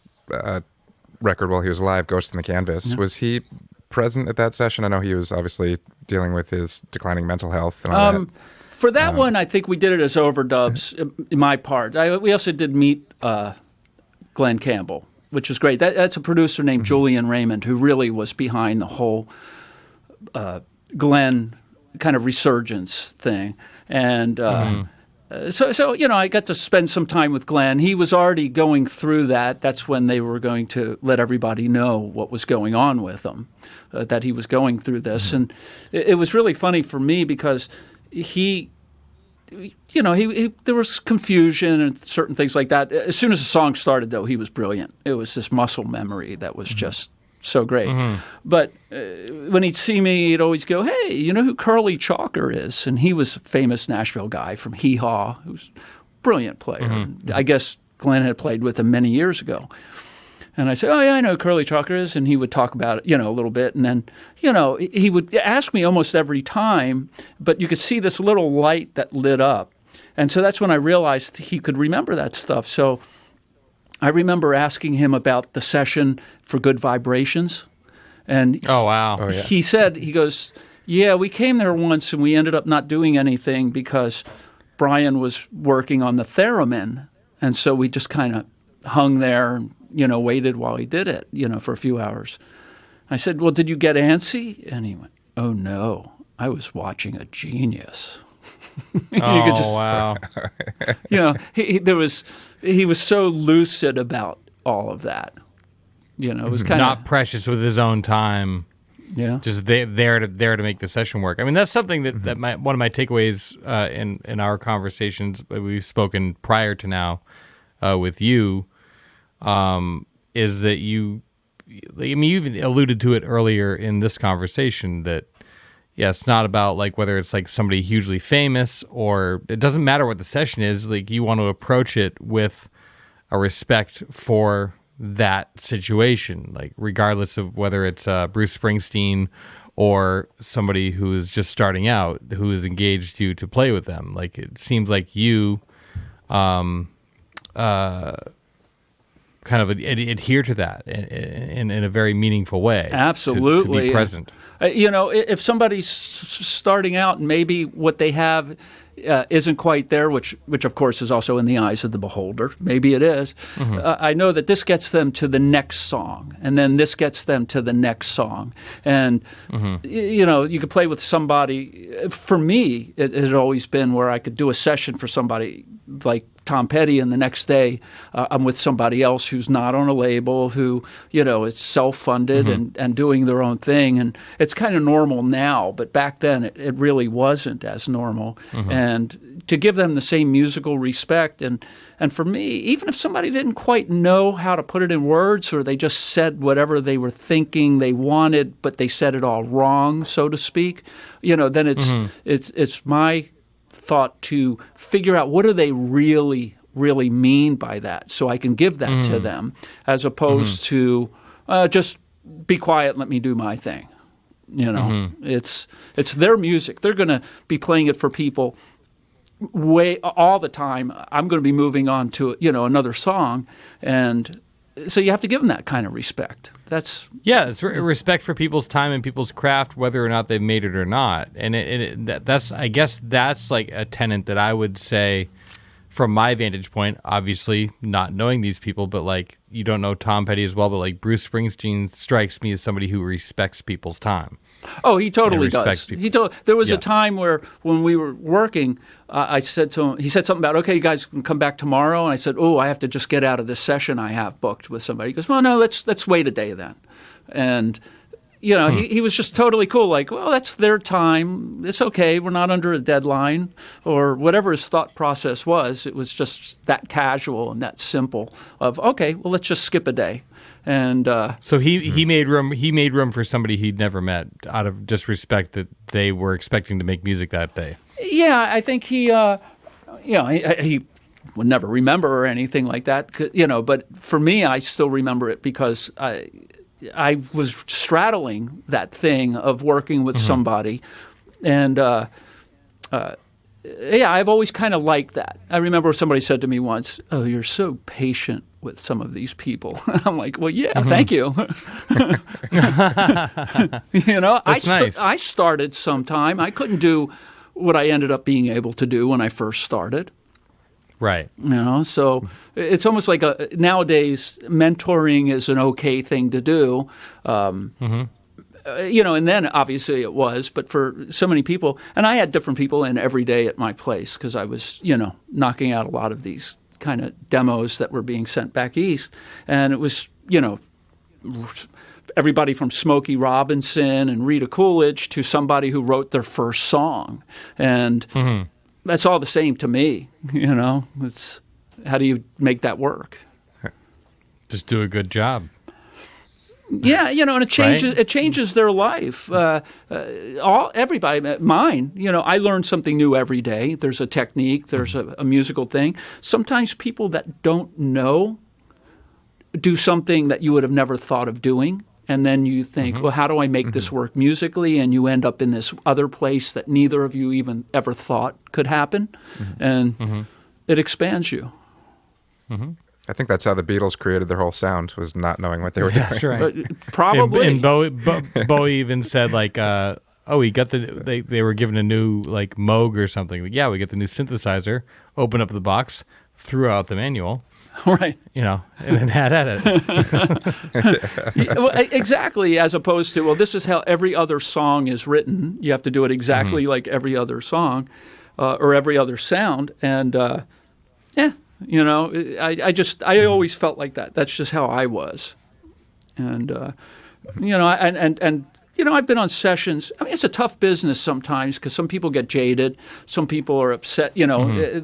record while he was alive, "Ghost in the Canvas." Yeah. Was he present at that session? I know he was obviously dealing with his declining mental health and all that. For that one, I think we did it as overdubs. In my part, we also did meet Glen Campbell, which was great. That's a producer named Julian Raymond, who really was behind the whole Glen kind of resurgence thing. And so I got to spend some time with Glen. He was already going through that. That's when they were going to let everybody know what was going on with him, that he was going through this. And it was really funny for me because he there was confusion and certain things like that. As soon as the song started, though, he was brilliant. It was this muscle memory that was just so great. But when he'd see me, he'd always go, hey, you know who Curly Chalker is? And he was a famous Nashville guy from Hee Haw, who's a brilliant player. I guess Glenn had played with him many years ago. And I said, oh, yeah, I know curly chakras. And he would talk about it, a little bit. And then, he would ask me almost every time, but you could see this little light that lit up. And so that's when I realized he could remember that stuff. So I remember asking him about the session for Good Vibrations. And oh, wow. He said, he goes, yeah, we came there once and we ended up not doing anything because Brian was working on the theremin. And so we just kind of hung there and, waited while he did it, for a few hours. I said, well, did you get antsy? And he went, oh, no, I was watching a genius. Wow. He was so lucid about all of that. It was kind of not precious with his own time. Yeah, just there to make the session work. I mean, that's something that one of my takeaways in our conversations we've spoken prior to now with you is that you even alluded to it earlier in this conversation that it's not about like whether it's like somebody hugely famous or it doesn't matter what the session is. Like you want to approach it with a respect for that situation, like regardless of whether it's Bruce Springsteen or somebody who is just starting out, who has engaged you to play with them. Like it seems like you kind of adhere to that in a very meaningful way. Absolutely. To be present. If somebody's starting out and maybe what they have isn't quite there, which of course is also in the eyes of the beholder. Maybe it is. Mm-hmm. I know that this gets them to the next song, and then this gets them to the next song. And, you could play with somebody. For me, it had always been where I could do a session for somebody like Tom Petty, and the next day I'm with somebody else who's not on a label, who, is self-funded and doing their own thing. And it's kind of normal now, but back then it really wasn't as normal. And to give them the same musical respect. And for me, even if somebody didn't quite know how to put it in words, or they just said whatever they were thinking they wanted, but they said it all wrong, so to speak, then it's my thought to figure out what do they really mean by that, so I can give that to them, as opposed to just be quiet, let me do my thing. It's their music. They're going to be playing it for people all the time. I'm going to be moving on to another song, and so you have to give them that kind of respect. It's respect for people's time and people's craft, whether or not they've made it or not. And that's I guess that's like a tenet that I would say, from my vantage point, obviously not knowing these people, but like you don't know Tom Petty as well, but like Bruce Springsteen strikes me as somebody who respects people's time. Oh, he totally does. There was a time where when we were working, I said to him, he said something about, okay, you guys can come back tomorrow. And I said, I have to just get out of this session I have booked with somebody. He goes, well, no, let's wait a day then. And, he was just totally cool. Like, well, that's their time. It's okay. We're not under a deadline, or whatever his thought process was. It was just that casual and that simple of, okay, well, let's just skip a day. And so he made room. He made room for somebody he'd never met out of just respect that they were expecting to make music that day. Yeah, I think he would never remember or anything like that, But for me, I still remember it because I was straddling that thing of working with somebody, and I've always kind of liked that. I remember somebody said to me once, "Oh, you're so patient with some of these people." I'm like, well, yeah, thank you. That's nice. I started sometime. I couldn't do what I ended up being able to do when I first started. Right. So it's almost like nowadays mentoring is an okay thing to do. And then obviously it was, but for so many people, and I had different people in every day at my place because I was, knocking out a lot of these kind of demos that were being sent back east. And it was, everybody from Smokey Robinson and Rita Coolidge to somebody who wrote their first song. And that's all the same to me, It's how do you make that work? Just do a good job. Yeah, and it changes. Right? It changes their life. Everybody, mine. I learn something new every day. There's a technique. There's a musical thing. Sometimes people that don't know do something that you would have never thought of doing. And then you think, well, how do I make this work musically? And you end up in this other place that neither of you even ever thought could happen. And it expands you. I think that's how the Beatles created their whole sound, was not knowing what they were doing. That's right. Probably. And Bowie even said, like, he got they were given a new, like, Moog or something. Like, yeah, we get the new synthesizer, open up the box, threw out the manual. Right. And then had at it. Well, exactly, as opposed to, well, this is how every other song is written. You have to do it exactly like every other song or every other sound. And, I always felt like that. That's just how I was. And, I've been on sessions. I mean, it's a tough business sometimes because some people get jaded. Some people are upset,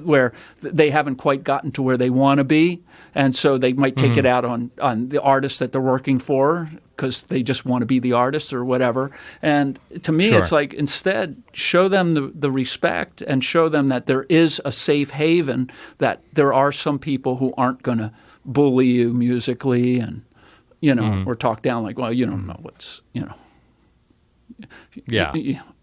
where they haven't quite gotten to where they want to be. And so they might take it out on the artist that they're working for because they just want to be the artist or whatever. And to me, it's like, instead, show them the respect and show them that there is a safe haven, that there are some people who aren't going to bully you musically and, or talk down like, well, you don't know what's, Yeah,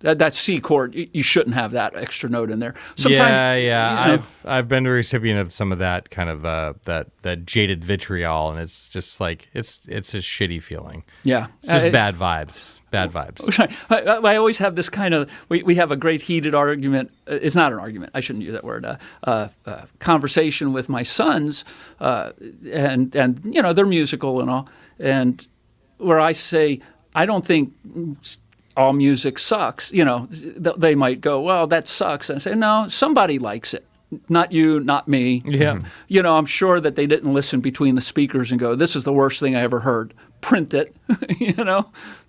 that C chord, you shouldn't have that extra note in there. Sometimes, I've been a recipient of some of that kind of that jaded vitriol, and it's just like it's a shitty feeling. Yeah, it's just bad vibes. Bad vibes. I always have this kind of we have a great heated argument. It's not an argument. I shouldn't use that word. Conversation with my sons, and they're musical and all, and where I say, I don't think all music sucks. They might go, well, that sucks. And I say, no, somebody likes it. Not you, not me. Yeah. I'm sure that they didn't listen between the speakers and go, this is the worst thing I ever heard. Print it.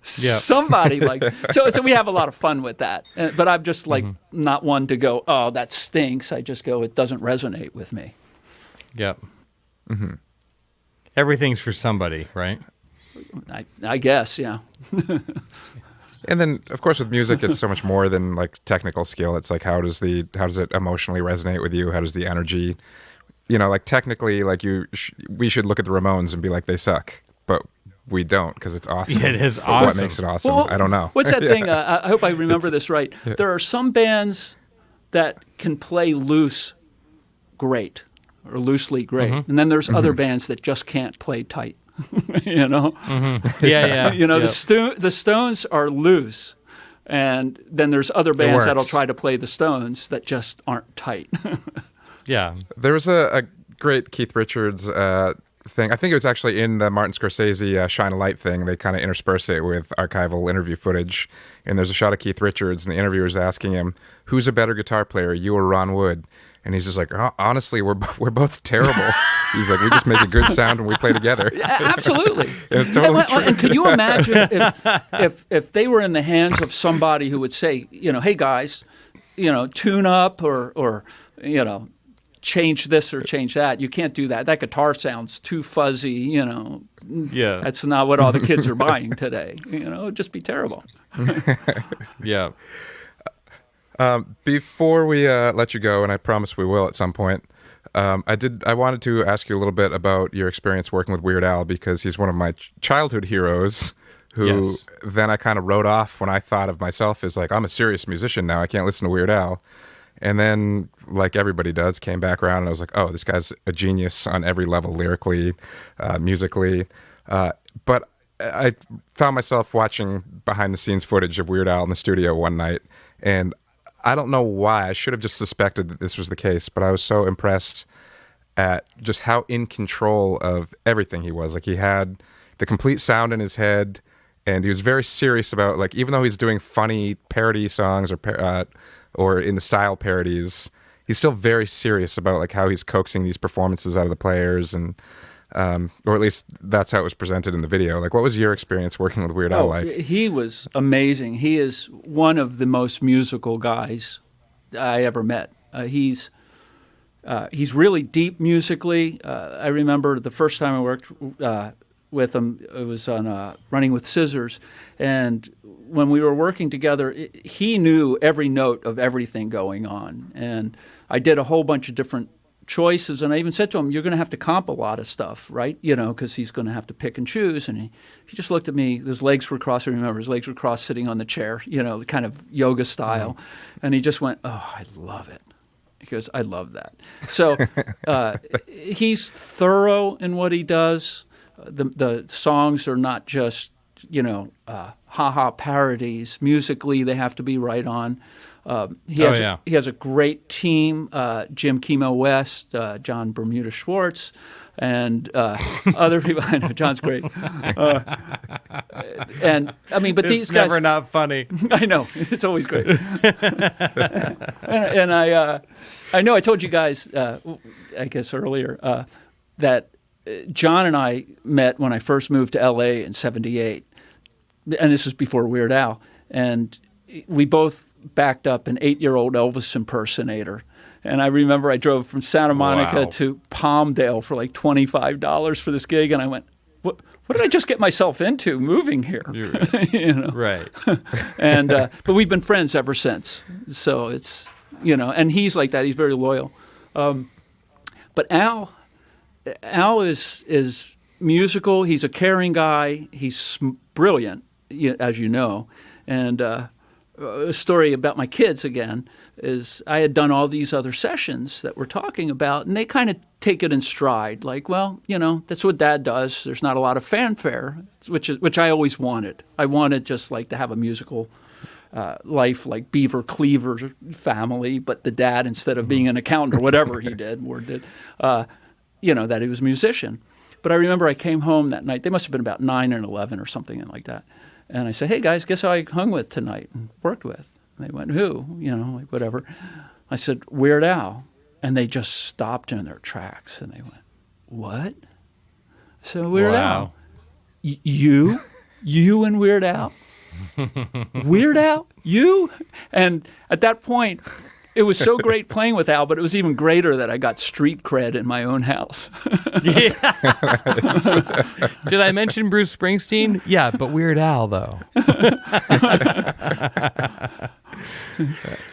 Somebody likes it. So we have a lot of fun with that. But I'm just like not one to go, oh, that stinks. I just go, it doesn't resonate with me. Yep. Everything's for somebody, right? I guess, yeah. And then, of course, with music, it's so much more than like technical skill. It's like, how does it emotionally resonate with you? How does the energy, like technically, like we should look at the Ramones and be like, they suck, but we don't, because it's awesome. It is awesome. What makes it awesome? Well, I don't know. What's that thing? I hope I remember this right. There are some bands that can play loose great or loosely great, and then there's other bands that just can't play tight. Yeah. The Stones are loose, and then there's other bands that'll try to play the Stones that just aren't tight. Yeah. There was a great Keith Richards thing. I think it was actually in the Martin Scorsese Shine a Light thing. They kind of intersperse it with archival interview footage, and there's a shot of Keith Richards, and the interviewer's asking him, who's a better guitar player, you or Ron Wood? And he's just like, honestly, we're both terrible. He's like, we just make a good sound when we play together. Yeah, absolutely. And it's totally true. And could you imagine if they were in the hands of somebody who would say, hey guys, tune up or change this or change that. You can't do that. That guitar sounds too fuzzy. Yeah, that's not what all the kids are buying today. It'd just be terrible. Yeah. Before we let you go, and I promise we will at some point, I wanted to ask you a little bit about your experience working with Weird Al, because he's one of my childhood heroes who then I kind of wrote off when I thought of myself as like, I'm a serious musician now, I can't listen to Weird Al. And then, like everybody does, came back around and I was like, oh, this guy's a genius on every level, lyrically, musically. But I found myself watching behind-the-scenes footage of Weird Al in the studio one night, and I don't know why. I should have just suspected that this was the case, but I was so impressed at just how in control of everything he was. Like, he had the complete sound in his head, and he was very serious about, like, even though he's doing funny parody songs or in the style parodies, he's still very serious about, like, how he's coaxing these performances out of the players, and or at least that's how it was presented in the video. Like, what was your experience working with Weird Al like? He was amazing. He is one of the most musical guys I ever met. He's really deep musically. I remember the first time I worked with him, it was on Running with Scissors, and when we were working together, he knew every note of everything going on. And I did a whole bunch of different choices. And I even said to him, you're going to have to comp a lot of stuff, right? Because he's going to have to pick and choose. And he just looked at me. His legs were crossed. I remember his legs were crossed sitting on the chair, the kind of yoga style. Mm-hmm. And he just went, oh, I love it. He goes, I love that. So he's thorough in what he does. The songs are not just, ha-ha parodies. Musically, they have to be right on. He has a great team, Jim Chemo West, John Bermuda Schwartz, and other people. I know, John's great. And I mean, but these guys. It's never not funny. I know. It's always great. and I know I told you guys, I guess earlier, that John and I met when I first moved to L.A. in '78. And this was before Weird Al. And we both backed up an 8-year-old Elvis impersonator. And I remember I drove from Santa Monica to Palmdale for like $25 for this gig. And I went, what did I just get myself into moving here? Right. And but we've been friends ever since. So it's, and he's like that. He's very loyal. But Al is musical. He's a caring guy. He's brilliant, as you know. And a story about my kids, again, is I had done all these other sessions that we're talking about, and they kind of take it in stride. Like, well, that's what Dad does. There's not a lot of fanfare, which I always wanted. I wanted just like to have a musical life like Beaver Cleaver family, but the dad, instead of being an accountant or whatever he did, that he was a musician. But I remember I came home that night. They must have been about 9 and 11 or something like that. And I said, hey, guys, guess who I hung with tonight and worked with? And they went, who? Like whatever. I said, Weird Al. And they just stopped in their tracks. And they went, what? I said, Weird Al. You? You and Weird Al? Weird Al? You? And at that point, it was so great playing with Al, but it was even greater that I got street cred in my own house. Did I mention Bruce Springsteen? Yeah, but Weird Al, though.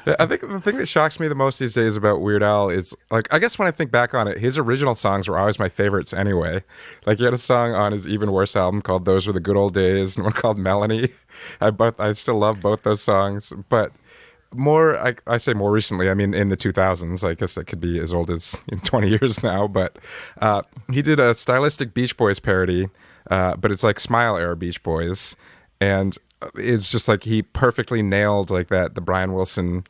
I think the thing that shocks me the most these days about Weird Al is, like, I guess when I think back on it, his original songs were always my favorites anyway. Like, he had a song on his Even Worse album called Those Were the Good Old Days, and one called Melanie. I still love both those songs, but I say more recently, I mean in the 2000s, I guess it could be as old as 20 years now, but he did a stylistic Beach Boys parody, but it's like Smile era Beach Boys, and it's just like he perfectly nailed like the Brian Wilson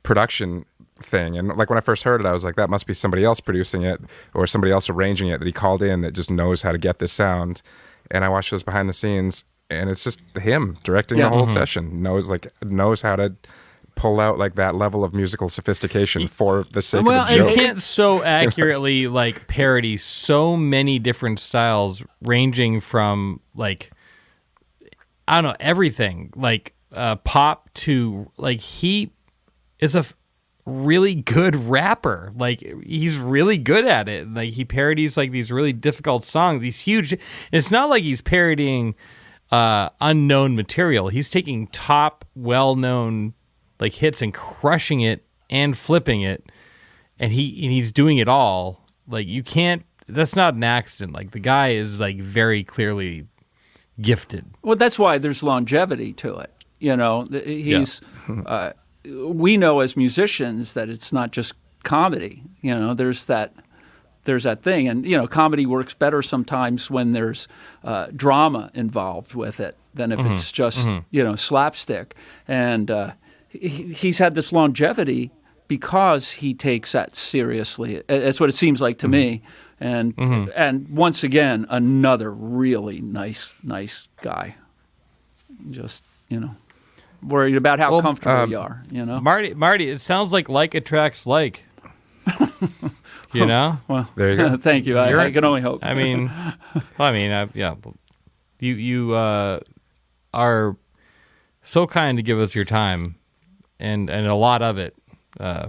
production thing. And like when I first heard it, I was like, that must be somebody else producing it or somebody else arranging it that he called in that just knows how to get this sound. And I watched those behind the scenes, and it's just him directing the whole session, knows how to pull out that level of musical sophistication for the sake of the joke. And he can't so accurately parody so many different styles, ranging from everything pop to he is a really good rapper. He's really good at it. He parodies these really difficult songs, these huge. It's not like he's parodying unknown material. He's taking top, well-known hits and crushing it and flipping it, and he's doing it all. You can't. That's not an accident. The guy is very clearly gifted. Well, that's why there's longevity to it. He's. We know as musicians that it's not just comedy. There's that thing, and comedy works better sometimes when there's drama involved with it than if it's just slapstick. And he's had this longevity because he takes that seriously. That's what it seems like to me. And once again, another really nice guy. Just, worried about how comfortable you are, Marty, it sounds like attracts like. Well, there you go. Thank you. I can only hope. You are so kind to give us your time. And a lot of it,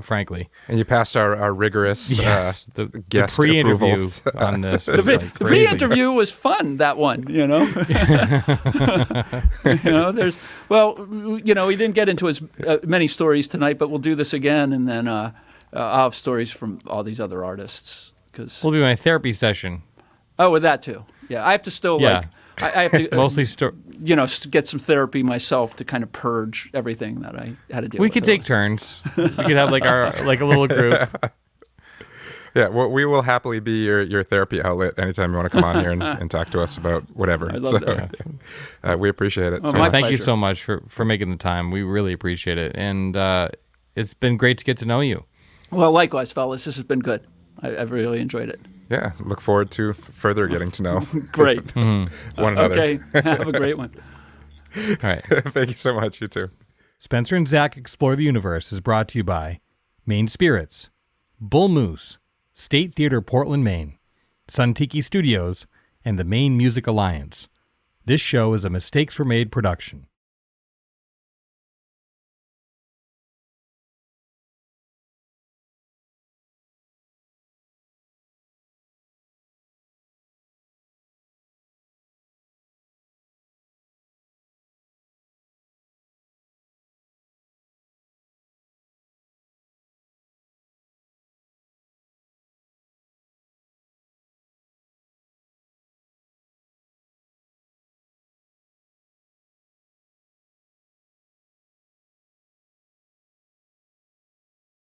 frankly. And you passed our rigorous guest the pre-interview approval on this. The pre-interview was fun, that one, we didn't get into as many stories tonight, but we'll do this again. And then I'll have stories from all these other artists. Will be my therapy session. Oh, with that too. Yeah, I have to still I have to mostly get some therapy myself to kind of purge everything that I had to deal with. We could take turns. We could have a little group. Yeah, well, we will happily be your therapy outlet anytime you want to come on here and talk to us about whatever. I love that. We appreciate it. Oh, so my thank pleasure. you so much for making the time. We really appreciate it. And it's been great to get to know you. Well, likewise, fellas. This has been good. I've really enjoyed it. Yeah, look forward to further getting to know Great. one another. Okay, have a great one. All right. Thank you so much. You too. Spencer and Zach Explore the Universe is brought to you by Maine Spirits, Bull Moose, State Theater Portland, Maine, Sun Tiki Studios, and the Maine Music Alliance. This show is a Mistakes Were Made production.